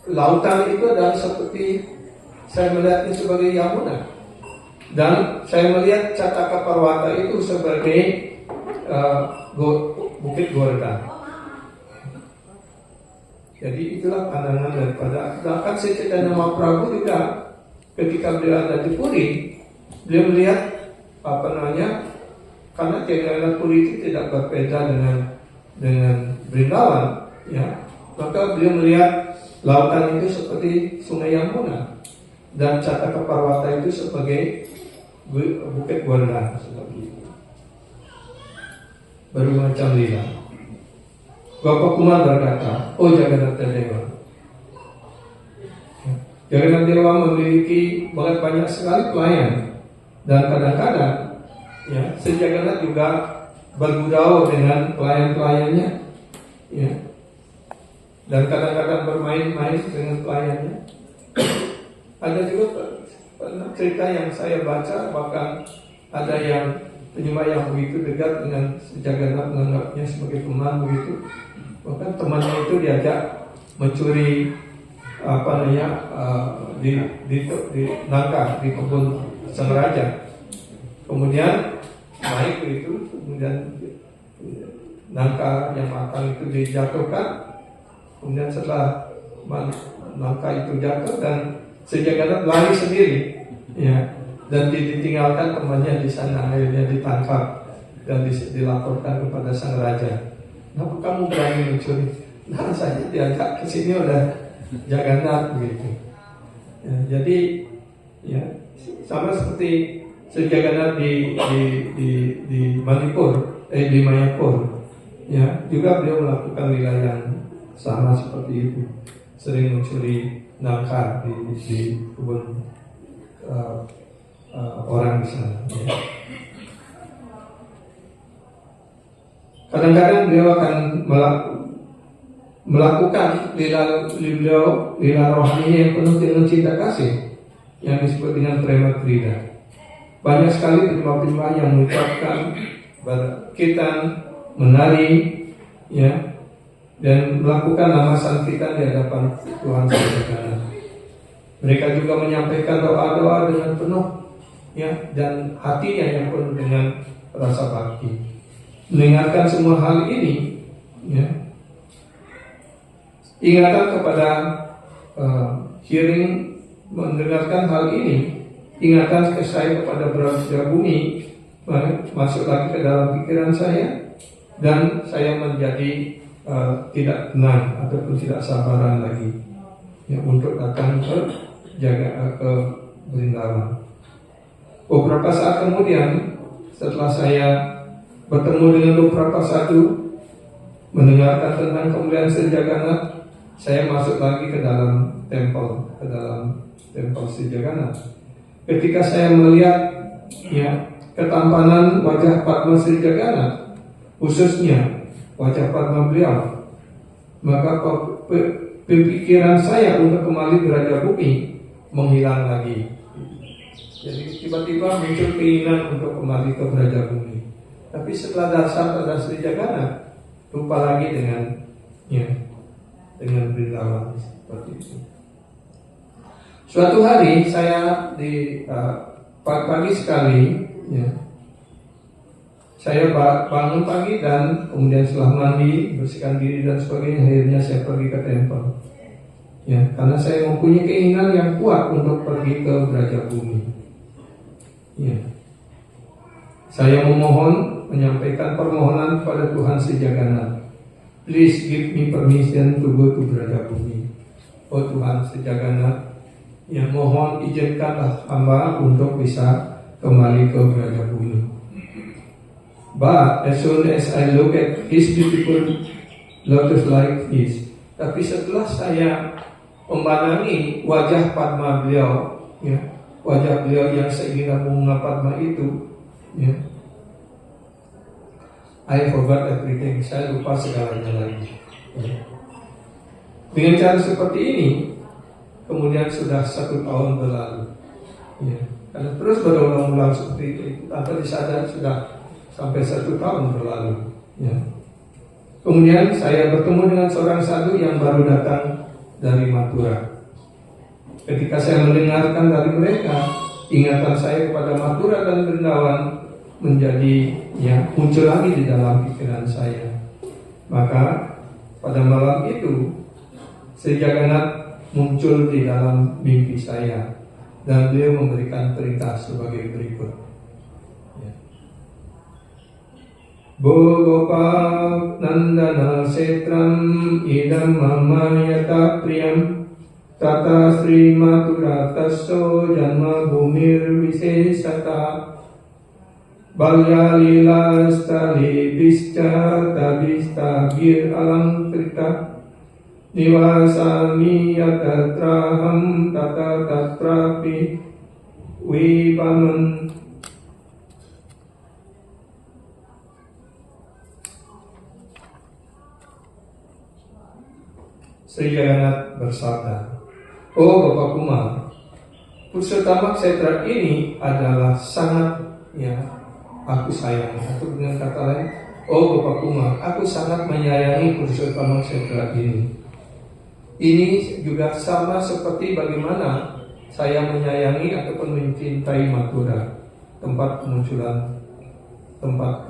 [SPEAKER 1] lautan itu adalah seperti, saya melihatnya sebagai Yamuna. Dan saya melihat Cataka Parwata itu sebagai Bukit Govardhan. Jadi itulah pandangan daripada, bahkan Sri Chaitanya Mahaprabhu juga ketika beliau ada di Puri, beliau melihat karena Jagannath Puri itu tidak berbeda dengan Vrindavan, maka beliau melihat lautan itu seperti Sungai Yamuna dan Cataka Parwata itu sebagai Bukit Govardhan, seperti itu. Bermacam lila. Gopakumar berkata, oh Jagannath Dewa, Jagannath Dewa memiliki banyak sekali pelayan, dan kadang-kadang Sri Jagannath juga bergurau dengan pelayan-pelayannya, dan kadang-kadang bermain-main dengan pelayannya. Ada juga cerita yang saya baca, bahkan ada yang penyembah yang begitu dekat dengan Sri Jagannath, menganggapnya sebagai teman begitu. Bahkan temannya itu diajak mencuri di nangka di kebun sang raja. Kemudian naik itu, kemudian nangka yang matang itu dijatuhkan. Kemudian setelah nangka itu jatuh, dan Sri Jagannath lari sendiri, dan ditinggalkan temannya di sana. Akhirnya ditangkap dan dilaporkan kepada sang raja. Kenapa kamu berani mencuri? Nah, saya diajak ke sini oleh Jagannath begitu. Jadi sama seperti Sri Jagannath di Manipur, di Mayapur, juga beliau melakukan lila yang sama seperti itu, sering mencuri nangka di kebun orang di sana. Kadang-kadang beliau akan melakukan lila rohani yang penuh dengan cinta kasih, yang disebut dengan prema krida. Banyak sekali penyembah-penyembah yang mengucapkan berkirtan, menari, dan melakukan nama sankirtan di hadapan Tuhan Sri Jagannath. Mereka juga menyampaikan doa-doa dengan penuh, dan hatinya yang penuh dengan rasa bakti. Mendengarkan semua hal ini, ingatan kepada hearing, mendengarkan hal ini, ingatan ke saya kepada Brajabumi masuk lagi ke dalam pikiran saya, dan saya menjadi tidak tenang ataupun tidak sabaran lagi untuk datang ke Vrindavan. Beberapa saat kemudian, setelah saya bertemu dengan beberapa sadhu, mendengarkan tentang kemuliaan Sri Jagannath, saya masuk lagi ke dalam tempel Sri Jagannath. Ketika saya melihat ketampanan wajah Padma Sri Jagannath, khususnya wajah Padma beliau, maka pemikiran saya untuk kembali ke Raja Bumi menghilang lagi. Jadi tiba-tiba muncul keinginan untuk kembali ke Raja Bumi. Tapi setelah dasar pada Sri Jagannath, lupa lagi dengan Brindawan seperti itu. Suatu hari saya di pagi sekali, saya bangun pagi dan kemudian setelah mandi, bersihkan diri dan sebagainya, akhirnya saya pergi ke tempel. Karena saya mempunyai keinginan yang kuat untuk pergi ke Raja Bumi. Saya menyampaikan permohonan kepada Tuhan Sri Jagannath. Please give me permission to go to Raja Bumi. Oh Tuhan Sri Jagannath, mohon izinkanlah hamba untuk bisa kembali ke Raja Bumi. But as soon as I look at his beautiful lotus-like face, tapi setelah saya memandangi wajah Padma beliau, wajah beliau yang seindah bunga Padma itu, I forgot everything. Saya lupa segalanya lagi. Dengan cara seperti ini, kemudian sudah 1 tahun berlalu. Karena terus berulang-ulang seperti itu, tanpa disadari sudah sampai 1 tahun berlalu. Kemudian saya bertemu dengan seorang sadhu yang baru datang dari Mathura. Ketika saya mendengarkan dari mereka, ingatan saya kepada Mathura dan Vrindavan menjadi muncul lagi di dalam pikiran saya. Maka pada malam itu Sri Jagannath muncul di dalam mimpi saya dan beliau memberikan perintah sebagai berikut. Bogopal Nandana Setram Idam Mamayata Priyam Tata Sri Mathura Tasso Janma Bhumir Visesata Balya Lila Stali Bisca Tabista Gir Alam Trita Nivasami Yatatraham Tata Tatrapi Vipaman. Sri Jagannath bersabda, "Oh Bapak Kumar, Purushotama Kshetra ini adalah sangat aku sayang." Atau dengan kata lain, "Oh Bapak Kumar, aku sangat menyayangi Purushotama Kshetra ini." Ini juga sama seperti bagaimana saya menyayangi ataupun mencintai Mathura, tempat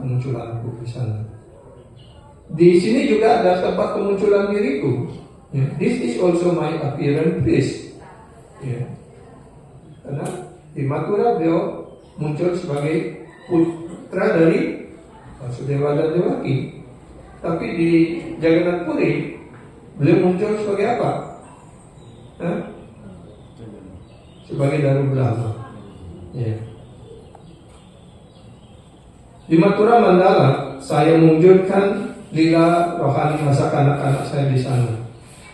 [SPEAKER 1] kemunculanku di sana. Di sini juga ada tempat kemunculan diriku. This is also my appearance place. Karena di Mathura beliau muncul sebagai putra dari Vasudeva dan Devaki. Tapi di Jagannath Puri beliau muncul sebagai apa? Sebagai Daru Brahma. Di Mathura Mandala saya mewujudkan lila rohani masa kanak-kanak saya di sana.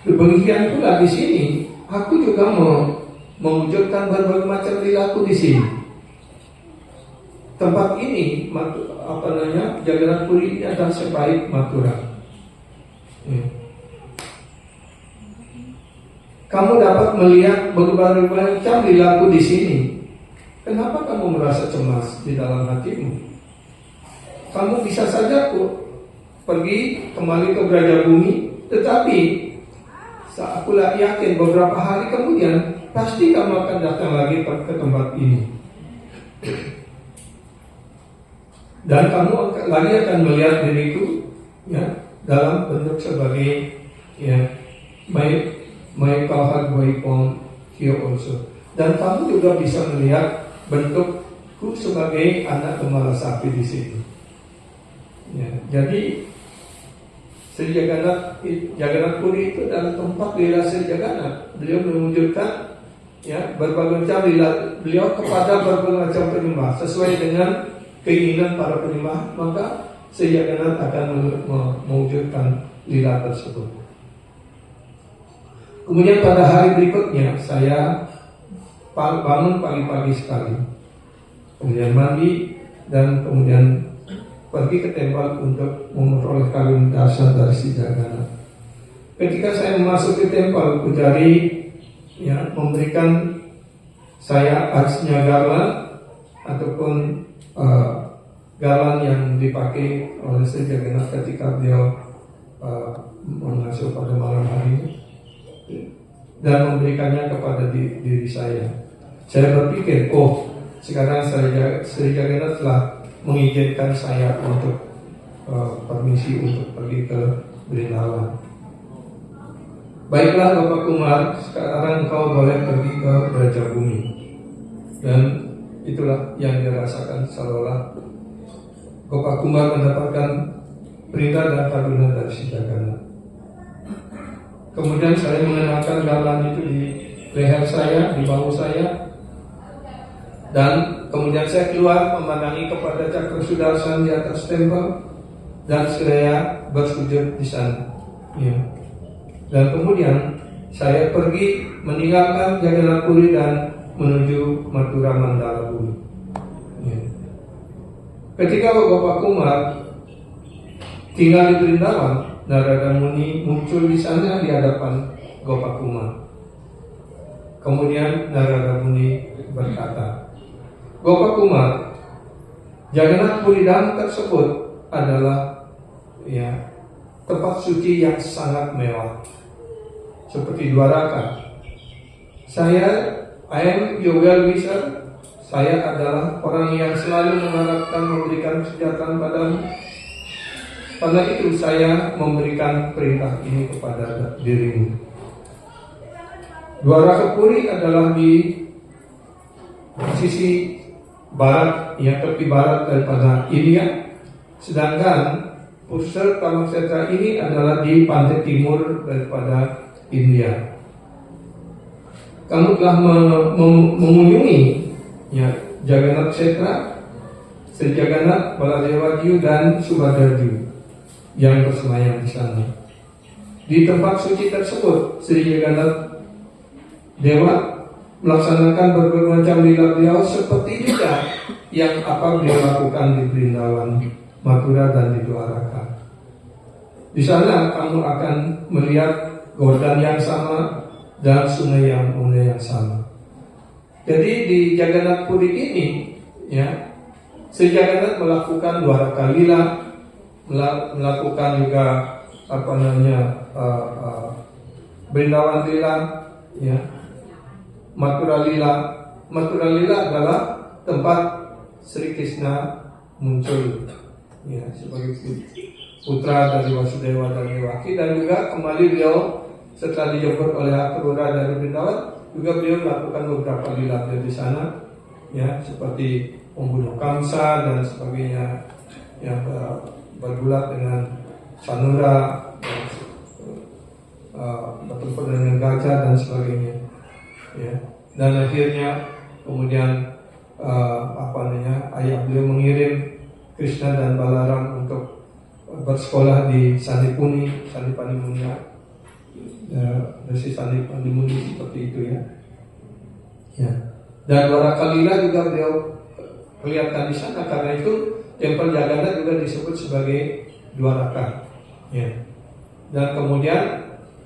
[SPEAKER 1] Demikian pula di sini, aku juga mewujudkan berbagai macam lilaku di sini. Tempat ini, Jagannath Puri ini adalah sebaik Mathura. Kamu dapat melihat berbagai macam lilaku di sini. Kenapa kamu merasa cemas di dalam hatimu? Kamu bisa saja pergi kembali ke Raja Bumi, tetapi aku yakin beberapa hari kemudian pasti kamu akan datang lagi ke tempat ini. Dan kamu lagi akan melihat diriku dalam bentuk sebagai my Kalhad Boypon here also. Dan kamu juga bisa melihat bentukku sebagai anak Gemala Sapi di sini. Jadi Sri Jagannath Puri itu adalah tempat lila Sri Jagannath. Beliau mewujudkan berbagai macam lila beliau kepada berbagai macam penyembah sesuai dengan keinginan para penyembah, maka Sri Jagannath akan mewujudkan lila tersebut. Kemudian pada hari berikutnya saya bangun pagi-pagi sekali, kemudian mandi dan kemudian pergi ke tempat untuk memperoleh kawin dasar dari si Jagana. Ketika saya memasuki tempat, pujari memberikan saya aksnya galan ataupun galan yang dipakai oleh Sri Jagannath ketika beliau mengasuh pada malam hari dan memberikannya kepada diri saya. Saya berpikir, sekarang Sri Jagannath telah mengizinkan saya untuk permisi untuk pergi ke Brindavan. Baiklah Bapak Kumar, sekarang kau boleh pergi ke Brajabumi. Dan itulah yang dirasakan seolah Bapak Kumar mendapatkan perintah dan karunia dari si Jagannath. Kemudian saya mengenakan galan itu di leher saya, di bahu saya, dan kemudian saya keluar memandangi kepada cakra sudarsana di atas tempel dan saya bersujud di sana. Dan kemudian saya pergi meninggalkan Jagannath Puri dan menuju Mathura Mandala Puri. Ketika Bapak Kumar tinggal di Brindavan, Narada Muni muncul di sana di hadapan Gopa Kumar. Kemudian Narada Muni berkata, Gopa Kumar, Jagannath Puri Dham tersebut adalah tempat suci yang sangat mewah, seperti Dwaraka. I am your well-wisher. Saya adalah orang yang selalu mengharapkan memberikan kesejahteraan padamu. Karena itu saya memberikan perintah ini kepada dirimu. Dwaraka Puri adalah di sisi barat, tepi barat daripada India. Sedangkan pusat Tamakshetra ini adalah di pantai timur daripada India. Kamu telah mengunjungi Jagannath Kshetra, Sri Jagannath, Baladevaju dan Subhadraju yang bersemayam di sana. Di tempat suci tersebut, Sri Jagannath Dewa melaksanakan berbagai macam lila beliau seperti juga yang beliau lakukan di Brindavan, Mathura dan di Dwaraka. Di sana kamu akan melihat Govardhan yang sama dan sungai yang sama. Jadi di Jagannath Puri ini, Sri Jagannath melakukan Dwaraka lila, melakukan juga Brindavan lila, Mathura lila. Mathura lila adalah tempat Sri Krishna muncul sebagai putra dari Vasudeva dan Devaki, dan juga kembali beliau setelah dijemput oleh Akrura dari Brindavan, juga beliau melakukan beberapa lila di sana, seperti membunuh Kamsa dan sebagainya, bergulat dengan Sanura, bertempur dengan gajah dan sebagainya. Dan akhirnya kemudian ayah beliau mengirim Krishna dan Balaram untuk bersekolah di Sandipani Munia, dari Sandipani Muni seperti itu Dan Dwaraka lila juga beliau kelihatan di sana, karena itu Tempel Jagannath juga disebut sebagai Dwaraka. Dan kemudian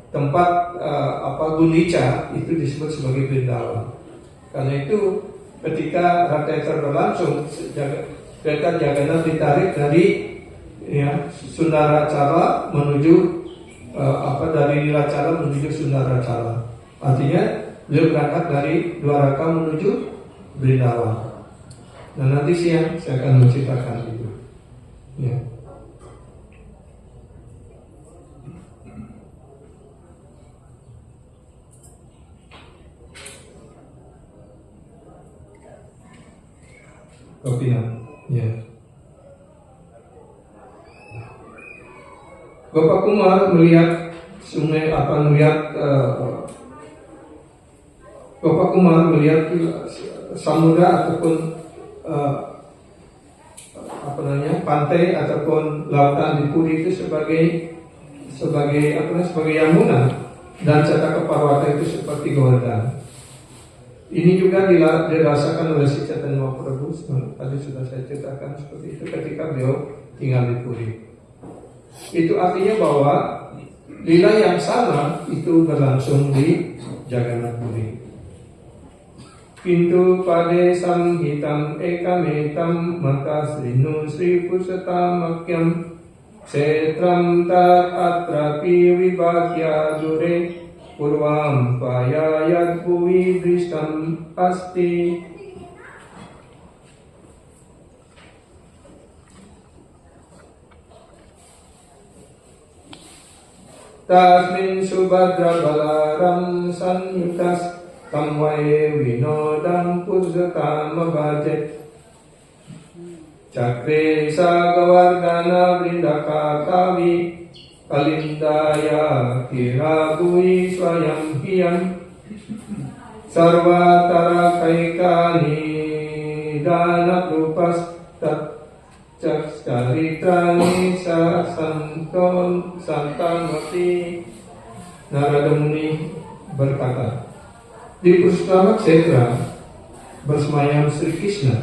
[SPEAKER 1] tempat Gundica itu disebut sebagai Brindavan. Karena itu ketika Ratayatra berlangsung, kereta Jagannath ditarik dari Sundaracala menuju dari Nilacala menuju Sundaracala. Artinya beliau berangkat dari Dwaraka menuju Brindavan. Nah, nanti siang saya akan menceritakan itu. Gopinath, Bapak Kumar melihat sungai Bapak Kumar melihat samudra ataupun pantai ataupun lautan di Puri itu sebagai Yamuna, dan Cetaka Parwata itu seperti Govardhana. Ini juga dirasakan oleh si Chaitanya Mahaprabhu. Tadi sudah saya ceritakan seperti itu ketika beliau tinggal di Puri. Itu artinya bahwa lila yang sama itu berlangsung di Jagannath Puri. Pintu pade samhitam ekametam maka srinu sri pusatamakyam setram tat atrapi vibhagya dure purvam payayat bhuvi drishtam asti. Tasmin subhadra balaram sanyutas tamvaye vinodam pursatam bhajet cakre sagavardhana vrindaka kavi kalindaya kirabui swayam hiyam sarvatara kaikani dana krupas caritrani santamati. Narada Muni berkata, di Purushotama Kshetra bersemayam Sri Krishna,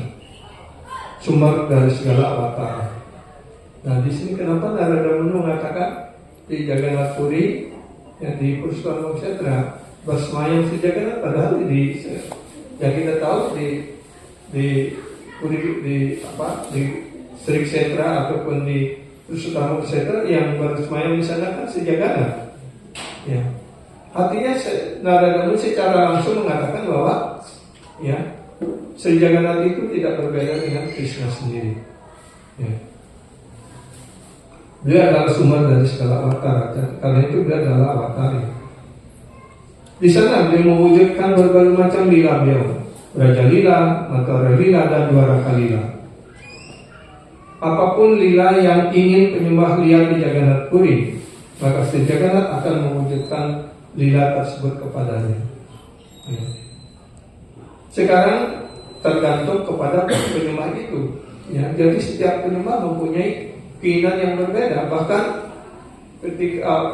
[SPEAKER 1] sumber dari segala avatar. Nah, di sini kenapa Narada Muni mengatakan di Jagannath Puri, ya, di Purushotama Kshetra bersemayam Sri Jagannath, padahal yang kita tahu di Puri di Sri Kshetra ataupun di Purushotama Kshetra yang bersemayam di sana kan Sri Jagannath. Ya. Artinya Narada Muni secara langsung mengatakan bahwa ya, Sri Jagannath itu tidak berbeda dengan Krishna sendiri. Ya. Beliau adalah sumber dari segala avatar, karena itu beliau adalah avatar. Di sana beliau mewujudkan berbagai macam lila beliau, Raja Lila, Matara Lila, dan Dwaraka Lila. Apapun lila yang ingin penyembah lihat di Jagannath Puri, maka Sri Jagannath akan mewujudkan lila tersebut kepadanya. Ya. Sekarang tergantung kepada penyembah itu. Ya, jadi setiap penyembah mempunyai keinginan yang berbeda. Bahkan ketika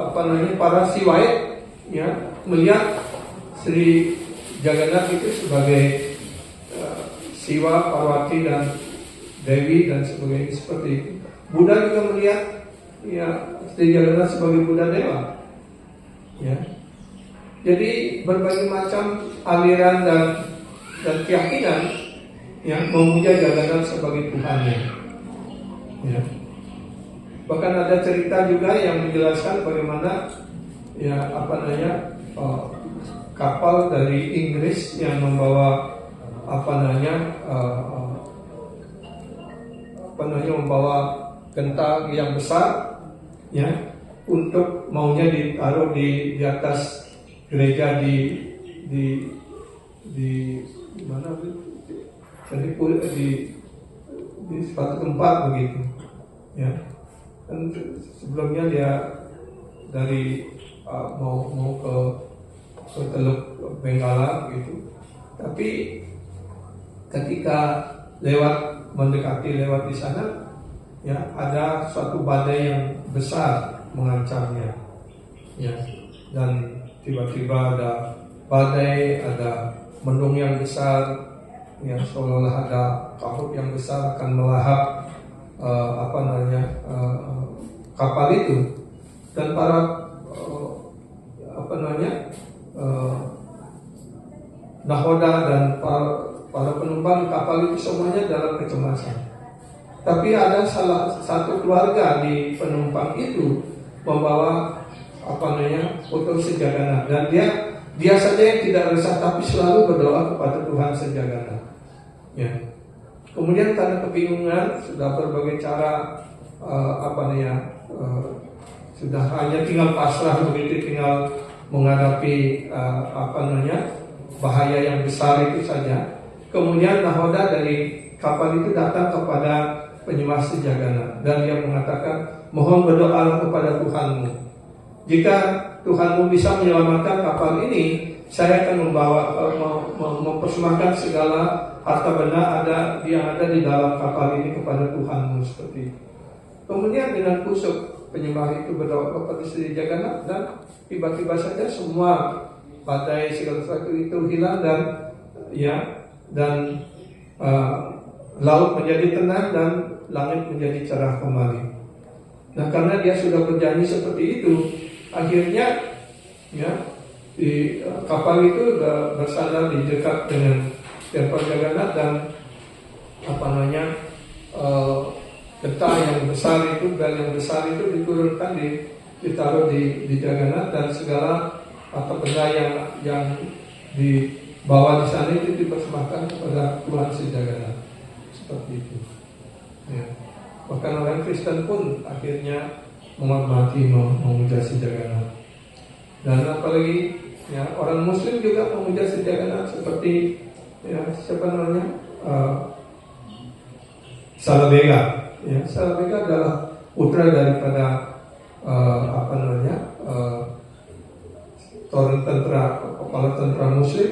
[SPEAKER 1] para siwait ya melihat Sri Jagannath itu sebagai Siwa, Parwati dan Dewi dan sebagainya seperti itu. Buddha juga melihat ya Sri Jagannath sebagai Buddha Dewa. Ya. Jadi berbagai macam aliran dan keyakinan yang memuja Jagannath sebagai Tuhannya. Ya. Bahkan ada cerita juga yang menjelaskan bagaimana ya kapal dari Inggris yang membawa membawa genta yang besar ya untuk maunya ditaruh di atas gereja di mana di suatu tempat begitu ya. Dan sebelumnya dia dari mau ke Teluk Benggala gitu, tapi ketika mendekati di sana ya ada suatu badai yang besar mengancamnya ya, dan tiba-tiba ada badai, ada mendung yang besar yang seolah-olah ada kabut yang besar akan melahap kapal itu, dan para nahoda dan para penumpang kapal itu semuanya dalam kecemasan. Tapi ada salah satu keluarga di penumpang itu membawa foto Sri Jagannath, dan dia saja yang tidak resah tapi selalu berdoa kepada Tuhan Sri Jagannath. Ya. Kemudian karena kebingungan sudah berbagai cara sudah hanya tinggal pasrah begitu, tinggal menghadapi bahaya yang besar itu saja. Kemudian nahoda dari kapal itu datang kepada penyembah Sri Jagannath, dan dia mengatakan, mohon berdoalah kepada Tuhanmu. Jika Tuhanmu bisa menyelamatkan kapal ini, saya akan mempersembahkan segala harta benda yang ada di dalam kapal ini kepada Tuhanmu, seperti itu. Kemudian dengan kusuk penyembah itu berdoa kepada Sri Jagannath, dan tiba-tiba saja semua badai segala sesuatu itu hilang, dan laut menjadi tenang dan langit menjadi cerah kembali. Nah, karena dia sudah berjanji seperti itu, akhirnya di kapal itu bersandar di dekat dengan tempel Jagannath, dan getah yang besar itu, bel yang besar itu diturunkan, ditaruh di Jagannath, dan segala atau benda yang dibawa di sana itu dipersembahkan kepada Tuhan Sri Jagannath, seperti itu. Ya. Bahkan orang Kristen pun akhirnya menghormati, memuja Sri Jagannath, dan apalagi orang Muslim juga memuja Sri Jagannath, seperti siapa namanya, Salabega. Salabega adalah putra daripada kepala tentara Muslim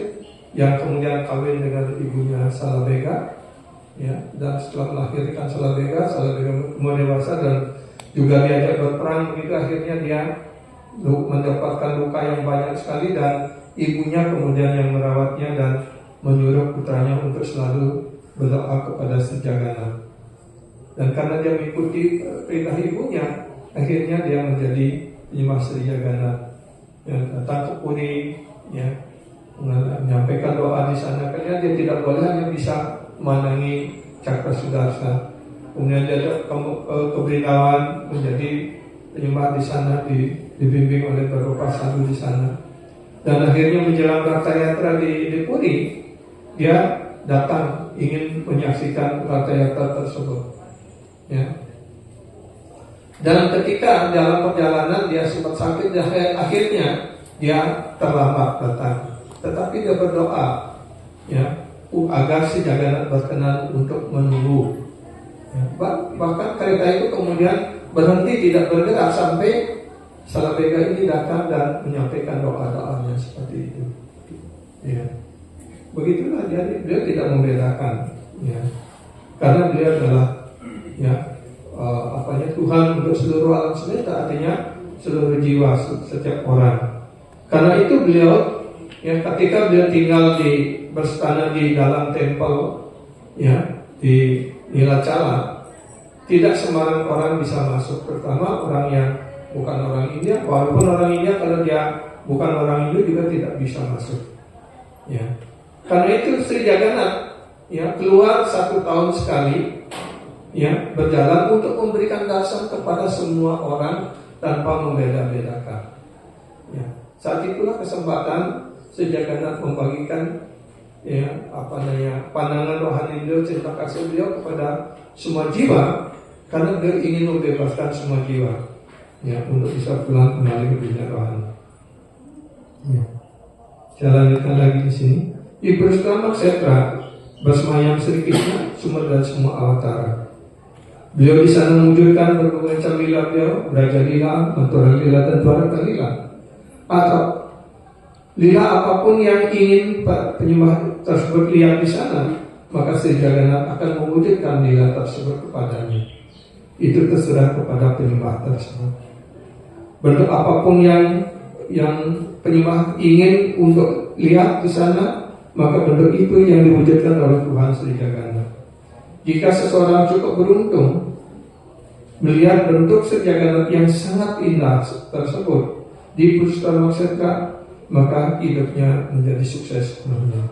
[SPEAKER 1] yang kemudian kawin dengan ibunya Salabega, dan setelah melahirkan Salabega umur dewasa dan juga diajak berperang, begitu akhirnya dia mendapatkan luka yang banyak sekali, dan ibunya kemudian yang merawatnya dan menyuruh putranya untuk selalu berdoa kepada Sri Jagannath. Dan karena dia mengikuti perintah ibunya, akhirnya dia menjadi penyembah Sri Jagannath, yang datang ke Puri, menyampaikan doa di sana. Karena dia tidak boleh hanya bisa memandangi Cakra Sudarsa. Kemudian dia ke Brindavan, menjadi penyembah di sana, dibimbing oleh beberapa sadhu di sana. Dan akhirnya menjelang Ratha Yatra di Puri, dia datang ingin menyaksikan Ratha Yatra tersebut. Dan ketika dalam perjalanan dia sempat sakit, dan akhirnya dia terlambat datang. Tetapi dia berdoa, agar Sri Jagannath berkenan untuk menunggu. Bahkan kereta itu kemudian berhenti, tidak bergerak sampai Salabega ini datang dan menyampaikan doa-doanya seperti itu. Begitulah dia tidak membedakan, karena dia adalah Tuhan untuk seluruh alam semesta, artinya seluruh jiwa setiap orang. Karena itu beliau, ketika beliau tinggal berstana di dalam tempel, di Nilacala, tidak sembarang orang bisa masuk. Terutama orang yang bukan orang India, walaupun orang India kalau dia bukan orang Hindu juga tidak bisa masuk. Karena itu Sri Jagannath keluar 1 tahun sekali, berjalan untuk memberikan darshan kepada semua orang tanpa membeda-bedakan. Saat itulah kesempatan Sri Jagannath membagikan pandangan rohani beliau, cinta kasih beliau kepada semua jiwa, karena beliau ingin membebaskan semua jiwa, untuk bisa pulang kembali ke dunia rohani. Saya lanjutkan lagi di sini. Di Purushtama Kshetra bersemayam Sri Krishna, sumber dari semua awatara. Beliau di sana mewujudkan berbagai macam lila beliau, Braja Lila, Mathura Lila, dan Dwaraka Lila. Atau lila apapun yang ingin penyembah tersebut lihat di sana, maka Sri Jagannath akan mewujudkan lila tersebut kepadanya. Itu terserah kepada penyembah tersebut. Bentuk apapun yang penyembah ingin untuk lihat di sana, maka bentuk itu yang diwujudkan oleh Tuhan Sri Jagannath. Jika seseorang cukup beruntung melihat bentuk Sri Jagannath yang sangat indah tersebut di Purushtama Kshetra, maka hidupnya menjadi sukses sepenuhnya.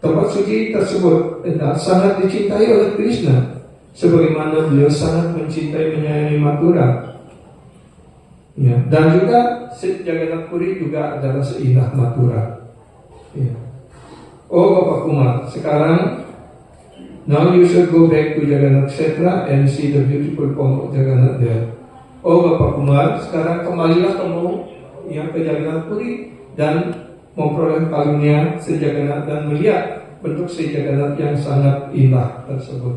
[SPEAKER 1] Tempat suci tersebut sangat dicintai oleh Krishna, sebagaimana beliau sangat mencintai menyayangi Mathura. Dan juga Sri Jagannath Puri juga adalah seindah Mathura. Oh Bapak Kumar, sekarang now you should go back to Jagannath Kshetra and see the beautiful form of Jagannath there. Oh Bapak Kumar, sekarang kembalilah kamu ke Jagannath Puri dan memperoleh karunia Sri Jagannath dan melihat bentuk Sri Jagannath yang sangat indah tersebut.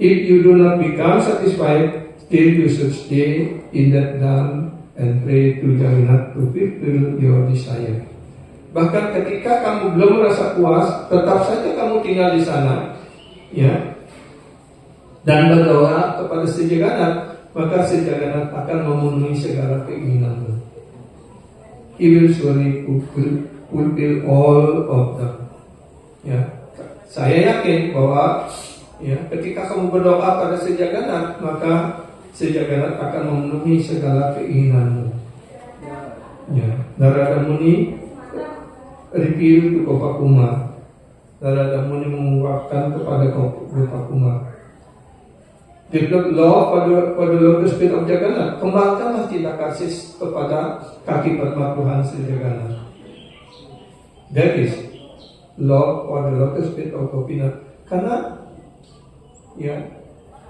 [SPEAKER 1] If you do not become satisfied, still you should stay in that dham and pray to Jagannath to fulfill your desire. Bahkan ketika kamu belum merasa puas, tetap saja kamu tinggal di sana, dan berdoa kepada Sri Jagannath, maka si Jagannath akan memenuhi segala keinginanmu. He will surely fulfill all of them. Ya, saya yakin bahwa ya, ketika kamu berdoa pada si Jagannath, maka si Jagannath akan memenuhi segala keinginanmu. Ya, Narada Muni reveal to Gopakumar. Narada Muni mengungkapkan kepada Gopakumar. Develop love for the lotus feet of Jagannath. Kembangkanlah cinta kasih kepada kaki Padma Tuhan Sri Jagannath. That is love for the lotus feet of Gopinath. Karena ya,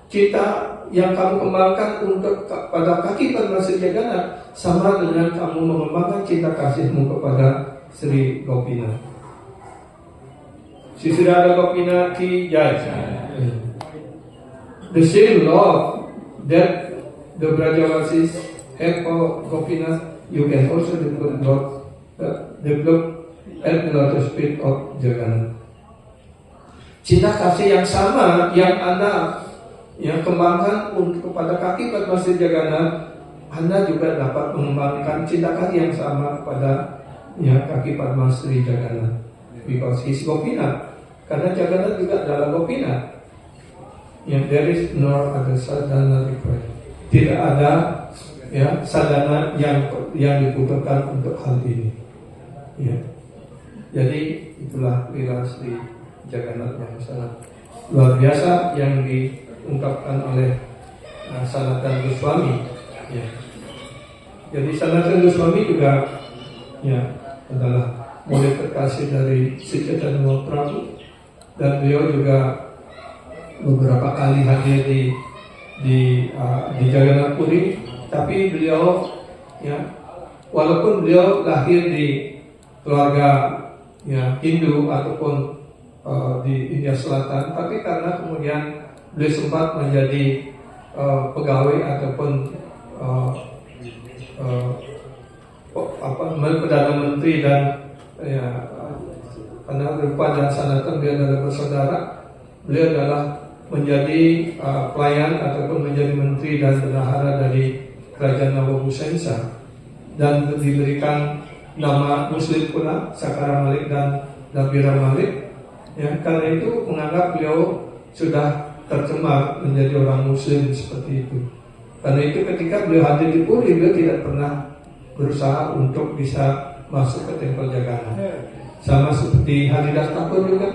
[SPEAKER 1] cinta yang kamu kembangkan untuk pada kaki Padma Sri Jagannath sama dengan kamu mengembangkan cinta kasihmu kepada Sri Gopinath. Sri Radha Gopinath ki jai. The same love that the Brajavasis have for Gopinath, you can also develop at the lotus feet of Jagannath. Cinta kasih yang sama yang Anda yang kembangkan untuk kepada kaki Padma Sri Jagannath, Anda juga dapat mengembangkan cinta kasih yang sama kepada ya, kaki Padma Sri Jagannath. Because he's Gopinath. Karena Jagannath juga adalah Gopinath. Yang there is no other sadhana required. Tidak ada ya sadhana yang dibutuhkan untuk hal ini. Ya. Jadi itulah lila Sri Jagannath yang sangat luar biasa yang diungkapkan oleh Sanatana Goswami. Ya. Jadi Sanatana Goswami juga ya adalah murid terkasih dari Sri Chaitanya Mahaprabhu, dan beliau juga beberapa kali hadir di Jagannath Puri. Tapi beliau ya walaupun beliau lahir di keluarga ya Hindu ataupun di India Selatan, tapi karena kemudian beliau sempat menjadi pegawai ataupun Perdana Menteri dan ya, karena Rupa dan Sanatan dia adalah bersaudara, beliau adalah menjadi pelayan ataupun menjadi menteri dan bendahara dari kerajaan Navabusensa, dan diberikan nama Muslim pula, Sakara Malik dan Nabira Malik. Ya, karena itu menganggap beliau sudah tercemar menjadi orang Muslim seperti itu. Karena itu ketika beliau hadir di Puri, beliau tidak pernah berusaha untuk bisa masuk ke Tempel Jagannath. Sama seperti Haridas Thakur juga,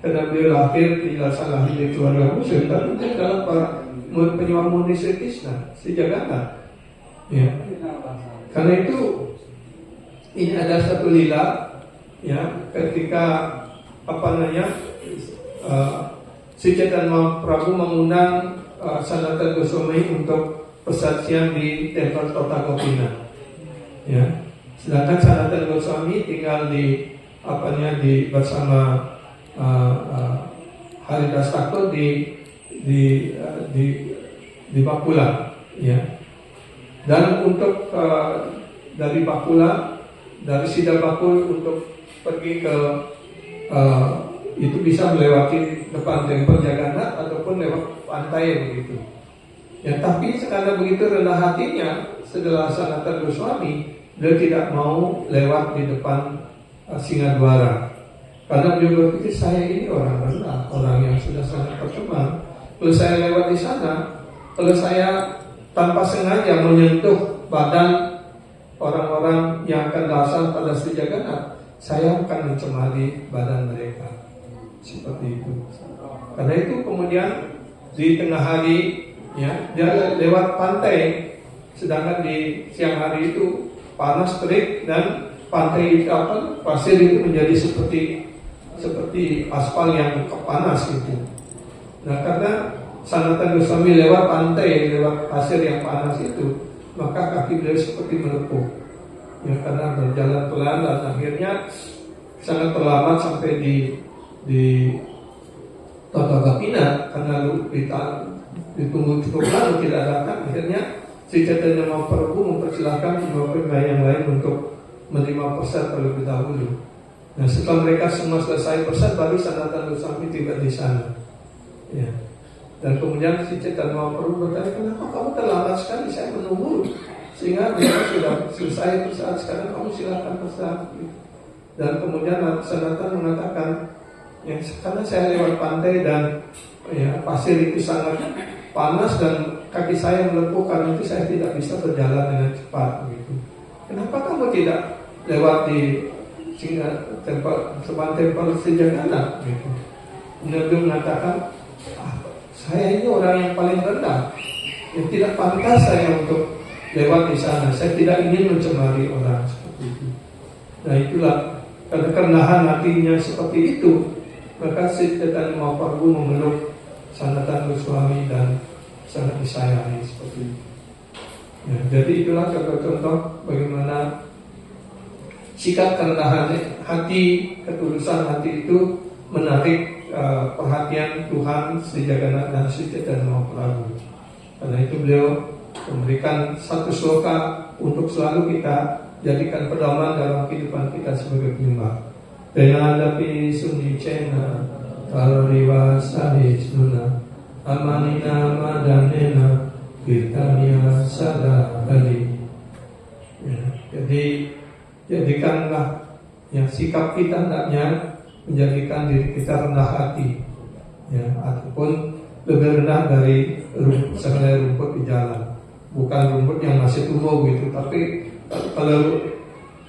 [SPEAKER 1] karena beliau lahir lahir di keluarga Muslim, tapi dia adalah para penyembah murni Sri Krishna, Sri Jagannath. Ya. Karena itu ini ada satu lila, ya, ketika Sri Chaitanya Mahaprabhu mengundang Sanatana Goswami untuk persaksian di Tempel Tota Gopinath. Ya. Sedangkan Sanatana Goswami tinggal di bersama Haridas Thakur di Bakula, ya. Dan untuk dari Bakula, dari Siddha Bakul untuk pergi ke itu bisa melewati depan Tempel Jagannath ataupun lewat pantai begitu. Ya, tapi karena begitu rendah hatinya setelah Sanatana Goswami, beliau tidak mau lewat di depan Singadwara. Karena beliau berpikir, saya ini orang rendah, orang yang sudah sangat tercemar. Kalau saya lewat di sana, kalau saya tanpa sengaja menyentuh badan orang-orang yang akan datang pada Sri Jagannath, saya akan mencemari badan mereka. Seperti itu. Karena itu kemudian di tengah hari, ya, dia lewat pantai, sedangkan di siang hari itu panas terik dan pantai pasir itu menjadi seperti aspal yang panas gitu. Nah, karena Sanatana Goswami lewat pantai, lewat pasir yang panas itu, maka kaki beliau seperti melepuh. Ya, karena berjalan pelan dan akhirnya sangat terlambat sampai di Tota Gopinath, karena ditunggu cukup lama tidak datang. Akhirnya Sri Chaitanya Mahaprabhu mempersilahkan beberapa yang lain untuk menerima persen terlebih dahulu. Nah, setelah mereka semua selesai persen, baru Sanatana Goswami tiba di sana. Ya. Dan kemudian si Chaitanya Mahaprabhu bertanya, kenapa kamu terlambat sekali, saya menunggu. Sehingga beliau sudah selesai saat sekarang kamu silakan pesan. Dan kemudian Sanatan mengatakan, ya, karena saya lewat pantai dan ya, pasir itu sangat panas dan kaki saya melepuh, karena itu saya tidak bisa berjalan dengan cepat. Gitu. Kenapa kamu tidak lewat di tempat Sejagana? Gitu. Nabi mengatakan, saya ini orang yang paling rendah, yang tidak pantas saya untuk lewat di sana. Saya tidak ingin mencemari orang seperti itu. Nah itulah, karena kerenahan hatinya seperti itu, maka si Chaitanya Mahaprabhu memeluk Sanatan Goswami dan sangat disayangi seperti itu. Ya, jadi itulah contoh-contoh bagaimana sikap kerendahan hati, ketulusan hati itu menarik perhatian Tuhan Sri Jagannath dan Sri Chaitanya Mahaprabhu. Karena itu beliau memberikan satu sloka untuk selalu kita jadikan pedoman dalam kehidupan kita sebagai penyembah. Tenadapi sunicena kaloriwa sahisnuna amanina madanena kirtania sada kali. Ya, jadi jadikanlah yang sikap kita hendaknya menjadikan diri kita rendah hati, ya, ataupun lebih rendah dari sehelai rumput di jalan. Bukan rumput yang masih tumbuh gitu, tapi kalau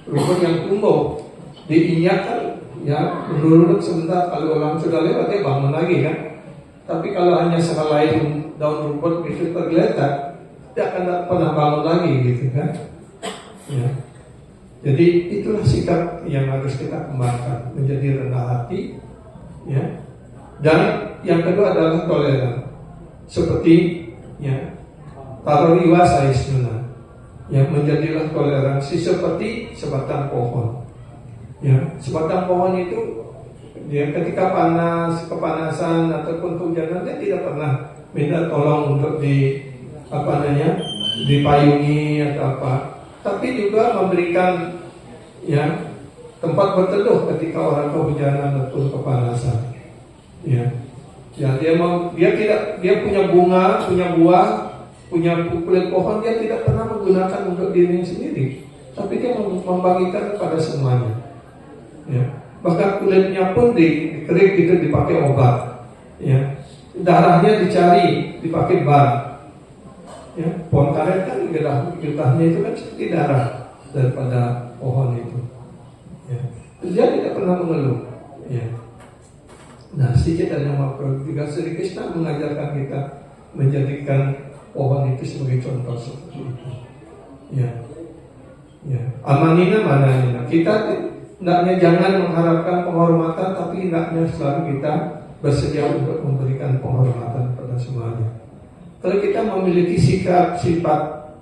[SPEAKER 1] rumput yang tumbuh diinjak kan, ya menurut sebentar, kalau orang sudah lewat ya bangun lagi kan. Tapi kalau hanya sehelai daun rumput itu tergeletak, dia akan pernah bangun lagi gitu kan. Ya. Jadi itulah sikap yang harus kita kembangkan, menjadi rendah hati, ya. Dan yang kedua adalah toleran, seperti ya taroriwa sahisnuna, yang menjadilah toleransi seperti sebatang pohon. Ya, sebatang pohon itu dia ketika kepanasan ataupun kehujanan, dia tidak pernah minta tolong untuk dipayungi atau apa. Tapi juga memberikan ya tempat berteduh ketika orang kehujanan ataupun kepanasan. Ya, dia punya bunga, punya buah, punya kulit pohon, dia tidak pernah menggunakan untuk dirinya sendiri, tapi dia membagikan kepada semuanya. Ya, bahkan kulitnya pun dikerik gitu dipakai obat. Ya, darahnya dicari dipakai bar. Ya, pohon karet kan getahnya itu kan seperti darah daripada pohon itu. Ya, dia tidak pernah mengeluh. Ya. Nah, Sri Chaitanya Mahaprabhu juga Sri Krishna mengajarkan kita menjadikan pohon itu sebagai contoh seperti itu. Ya, ya. Amanina mananina. Kita hendaknya jangan mengharapkan penghormatan, tapi hendaknya selalu kita bersedia untuk memberikan penghormatan pada semuanya. Kalau kita memiliki sifat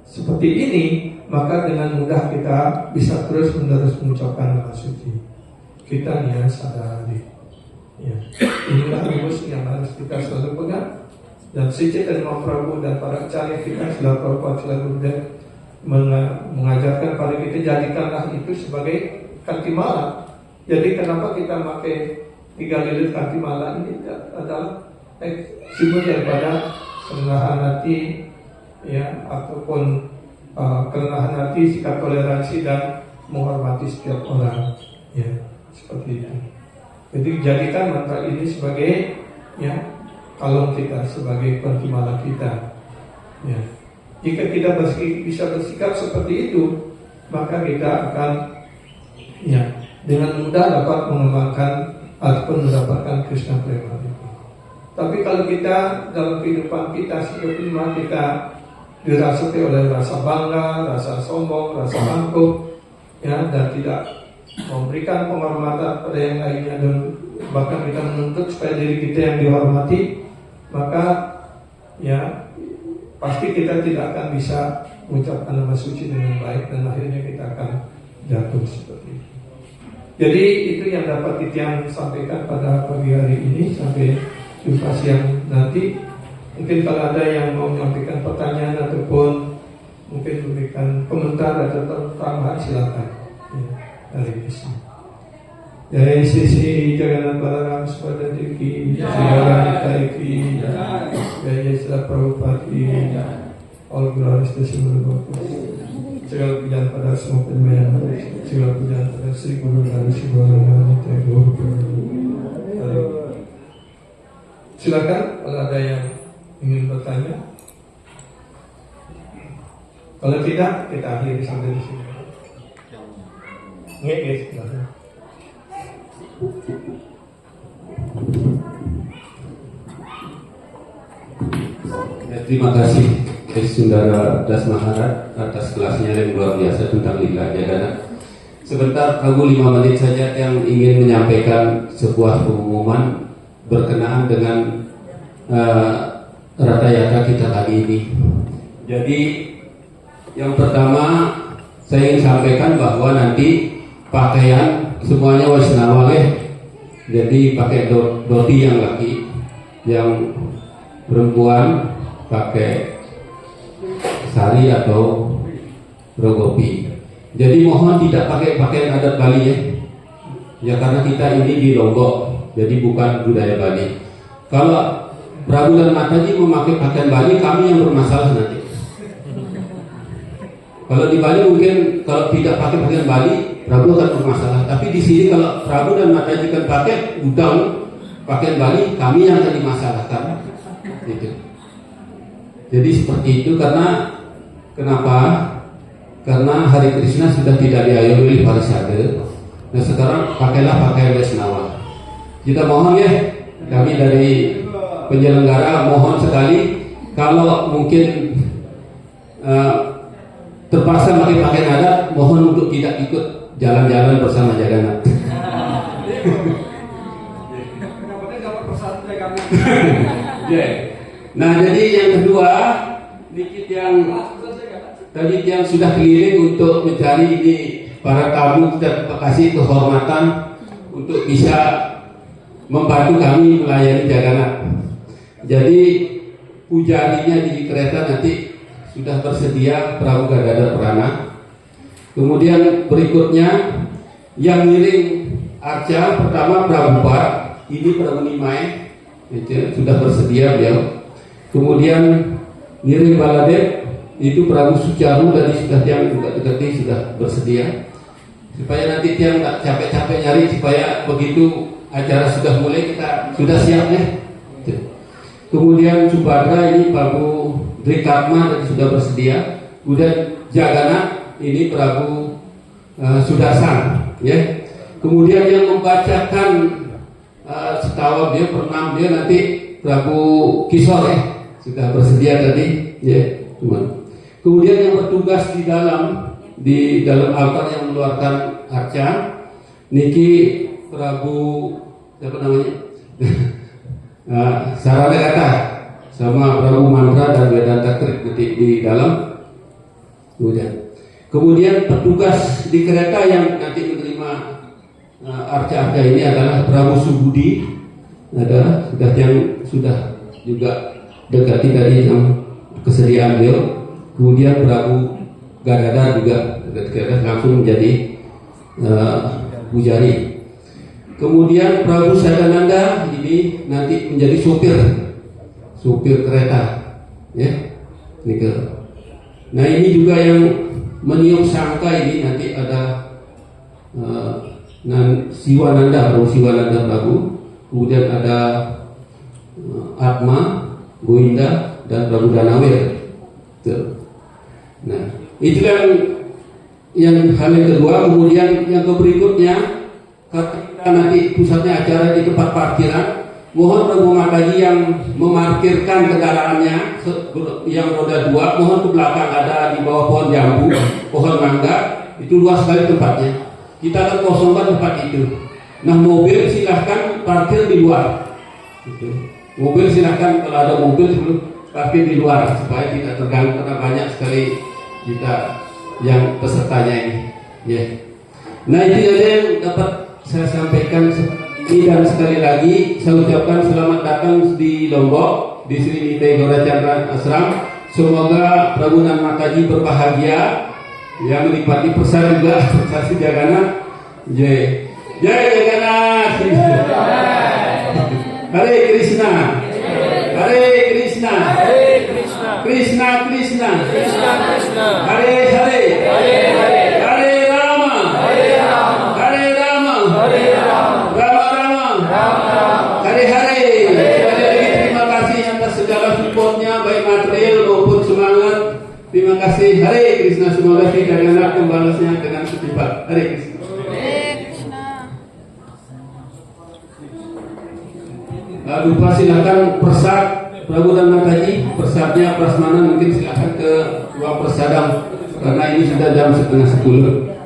[SPEAKER 1] seperti ini, maka dengan mudah kita bisa terus-menerus mengucapkan nama suci. Kita niat sadari. Ya. Inilah rumus yang harus kita selalu pegang. Dan Sri Chaitanya Mahaprabhu dan para acharya kita Srila Prabhupada Srila Gurudev mengajarkan pada kita, jadikanlah itu sebagai kantimala. Jadi kenapa kita pakai 3 lilit kantimala ini adalah simbol daripada kerendahan hati, ya, ataupun kerendahan hati, sikap toleransi dan menghormati setiap orang, ya, seperti itu. Jadi jadikan mantra ini sebagai ya kalung kita, sebagai kantimala kita. Ya. Jika kita bisa bersikap seperti itu, maka kita akan ya dengan mudah dapat mengembangkan ataupun mendapatkan Krishna Prema itu. Tapi kalau kita dalam kehidupan kita seperti kita dirasuki oleh rasa bangga, rasa sombong, rasa angkuh, ya, dan tidak memberikan penghormatan pada yang lainnya, dan bahkan kita menuntut supaya diri kita yang dihormati, maka ya pasti kita tidak akan bisa mengucapkan nama suci dengan baik, dan akhirnya kita akan jatuh seperti itu. Jadi itu yang dapat Titian sampaikan pada pagi hari ini. Sampai jumpa siang nanti. Mungkin kalau ada yang mau menyampaikan pertanyaan ataupun mungkin memberikan komentar atau tambahan, silakan. Ya, dari sini. Jai Sisi Jagannath Balaram Subhadra Ki Jai, Sri Gauranitai Ki Jai, Jai Srila Prabhupada Ki Jai. All glories to Sri Guru Bhakti. Segala pujian pada semua penyembah, segala pujian pada Sri Guru dan Sri Gauranitai Guru. Silakan kalau ada yang ingin bertanya. Kalau tidak, kita akhiri sampai di sini. Nggak, silahkan.
[SPEAKER 2] Terima kasih Saudara Das Maharaj atas kelasnya yang luar biasa tentang lila jagana. Sebentar, Prabu 5 menit saja yang ingin menyampaikan sebuah pengumuman berkenaan dengan Ratayatra kita kali ini. Jadi yang pertama saya ingin sampaikan bahwa nanti pakaian semuanya Waisnawa jadi pakai dhoti yang laki, yang perempuan pakai sari atau rogopi. Jadi mohon tidak pakai pakaian adat Bali ya karena kita ini di Lombok, jadi bukan budaya Bali. Kalau Prabu dan Mataji memakai pakaian Bali, kami yang bermasalah nanti. Kalau di Bali mungkin kalau tidak pakai pakaian Bali, Prabu akan bermasalah. Tapi di sini kalau Prabu dan Mataji kan pakai udang, pakaian Bali, kami yang akan dimasalahkan. Gitu. Jadi seperti itu karena kenapa? Karena Hari Krishna sudah tidak diayomi oleh Parisade. Nah sekarang pakailah pakaian Vaishnava. Kita mohon ya, kami dari penyelenggara mohon sekali kalau mungkin terpaksa pakai pakaian adat, mohon untuk tidak ikut jalan-jalan bersama Jagannath. Nah, jadi yang kedua, dikit yang tadi yang sudah keliling untuk mencari ini para tamu, kita kasih kehormatan untuk bisa membantu kami melayani Jagannath. Jadi pujarinya di kereta nanti sudah bersedia Prabu Gadadhar Prana. Kemudian berikutnya yang ngiring arca pertama Prabhupada, ini Prabu Nimai sudah bersedia beliau. Kemudian ngiring Baladev itu Prabu Sucaru dari sudah yang dekat-dekat sudah bersedia. Supaya nanti tiang tak capek-capek nyari, supaya begitu acara sudah mulai kita sudah siap ya. Kemudian Subhadra ini Prabu Drikarma dan sudah bersedia. Kemudian Jagannath ini Prabu Sudarsan ya. Kemudian yang membacakan setawab dia pernam dia nanti Prabu Kisor ya, sudah bersedia tadi ya teman. Kemudian yang bertugas di dalam altar yang mengeluarkan arca niki Prabu siapa namanya Saranegata sama Prabu Mantra dan Vedanta Krit di dalam. Kemudian petugas di kereta yang nanti menerima arca-arca ini adalah Prabu Subudi, ada sudah juga dekati dari yang kesediaan beliau. Kemudian Prabu Gadadhar juga langsung menjadi pujari. Kemudian Prabu Sadananda ini nanti menjadi supir kereta, ya. Nah ini juga yang meniup sangka ini nanti ada Siwananda Prabu. Kemudian ada Atma, Goinda dan Prabu Danawir. Nah itu yang hal yang kedua. Kemudian yang berikutnya, kita nanti pusatnya acara di tempat parkiran, mohon Prabu Mataji yang memarkirkan kendaraannya yang roda 2 mohon ke belakang, ada di bawah pohon jambu, pohon mangga, itu luas sekali tempatnya. Kita akan kosongkan tempat itu. Nah mobil silahkan parkir di luar. Mobil silahkan, kalau ada mobil sebelum parkir di luar supaya tidak terganggu karena banyak sekali kita yang pesertanya ini. Ya. Nah itu aja yang dapat saya sampaikan ini, dan sekali lagi saya ucapkan selamat datang di Lombok di Sri Nitai Gauracandra Ashram. Semoga Prabu dan Mataji berbahagia, yang menikmati persan juga prestasi Jagannath. Jai Jagannath. Hare Krishna. Hare Krishna. Krishna Krishna. Hare Hare. Hare Rama. Hare Rama. Rama Rama. Hare Hare. Sekali lagi terima kasih atas segala supportnya, baik material maupun semangat. Terima kasih. Hare Krishna. Semoga si Jagannath membalasnya dengan secepat. Hare Krishna. Lupa silakan persat Prabu dan Mataji, persatnya prasmanan mungkin silakan ke ruang persadam karena ini sudah jam 9:30.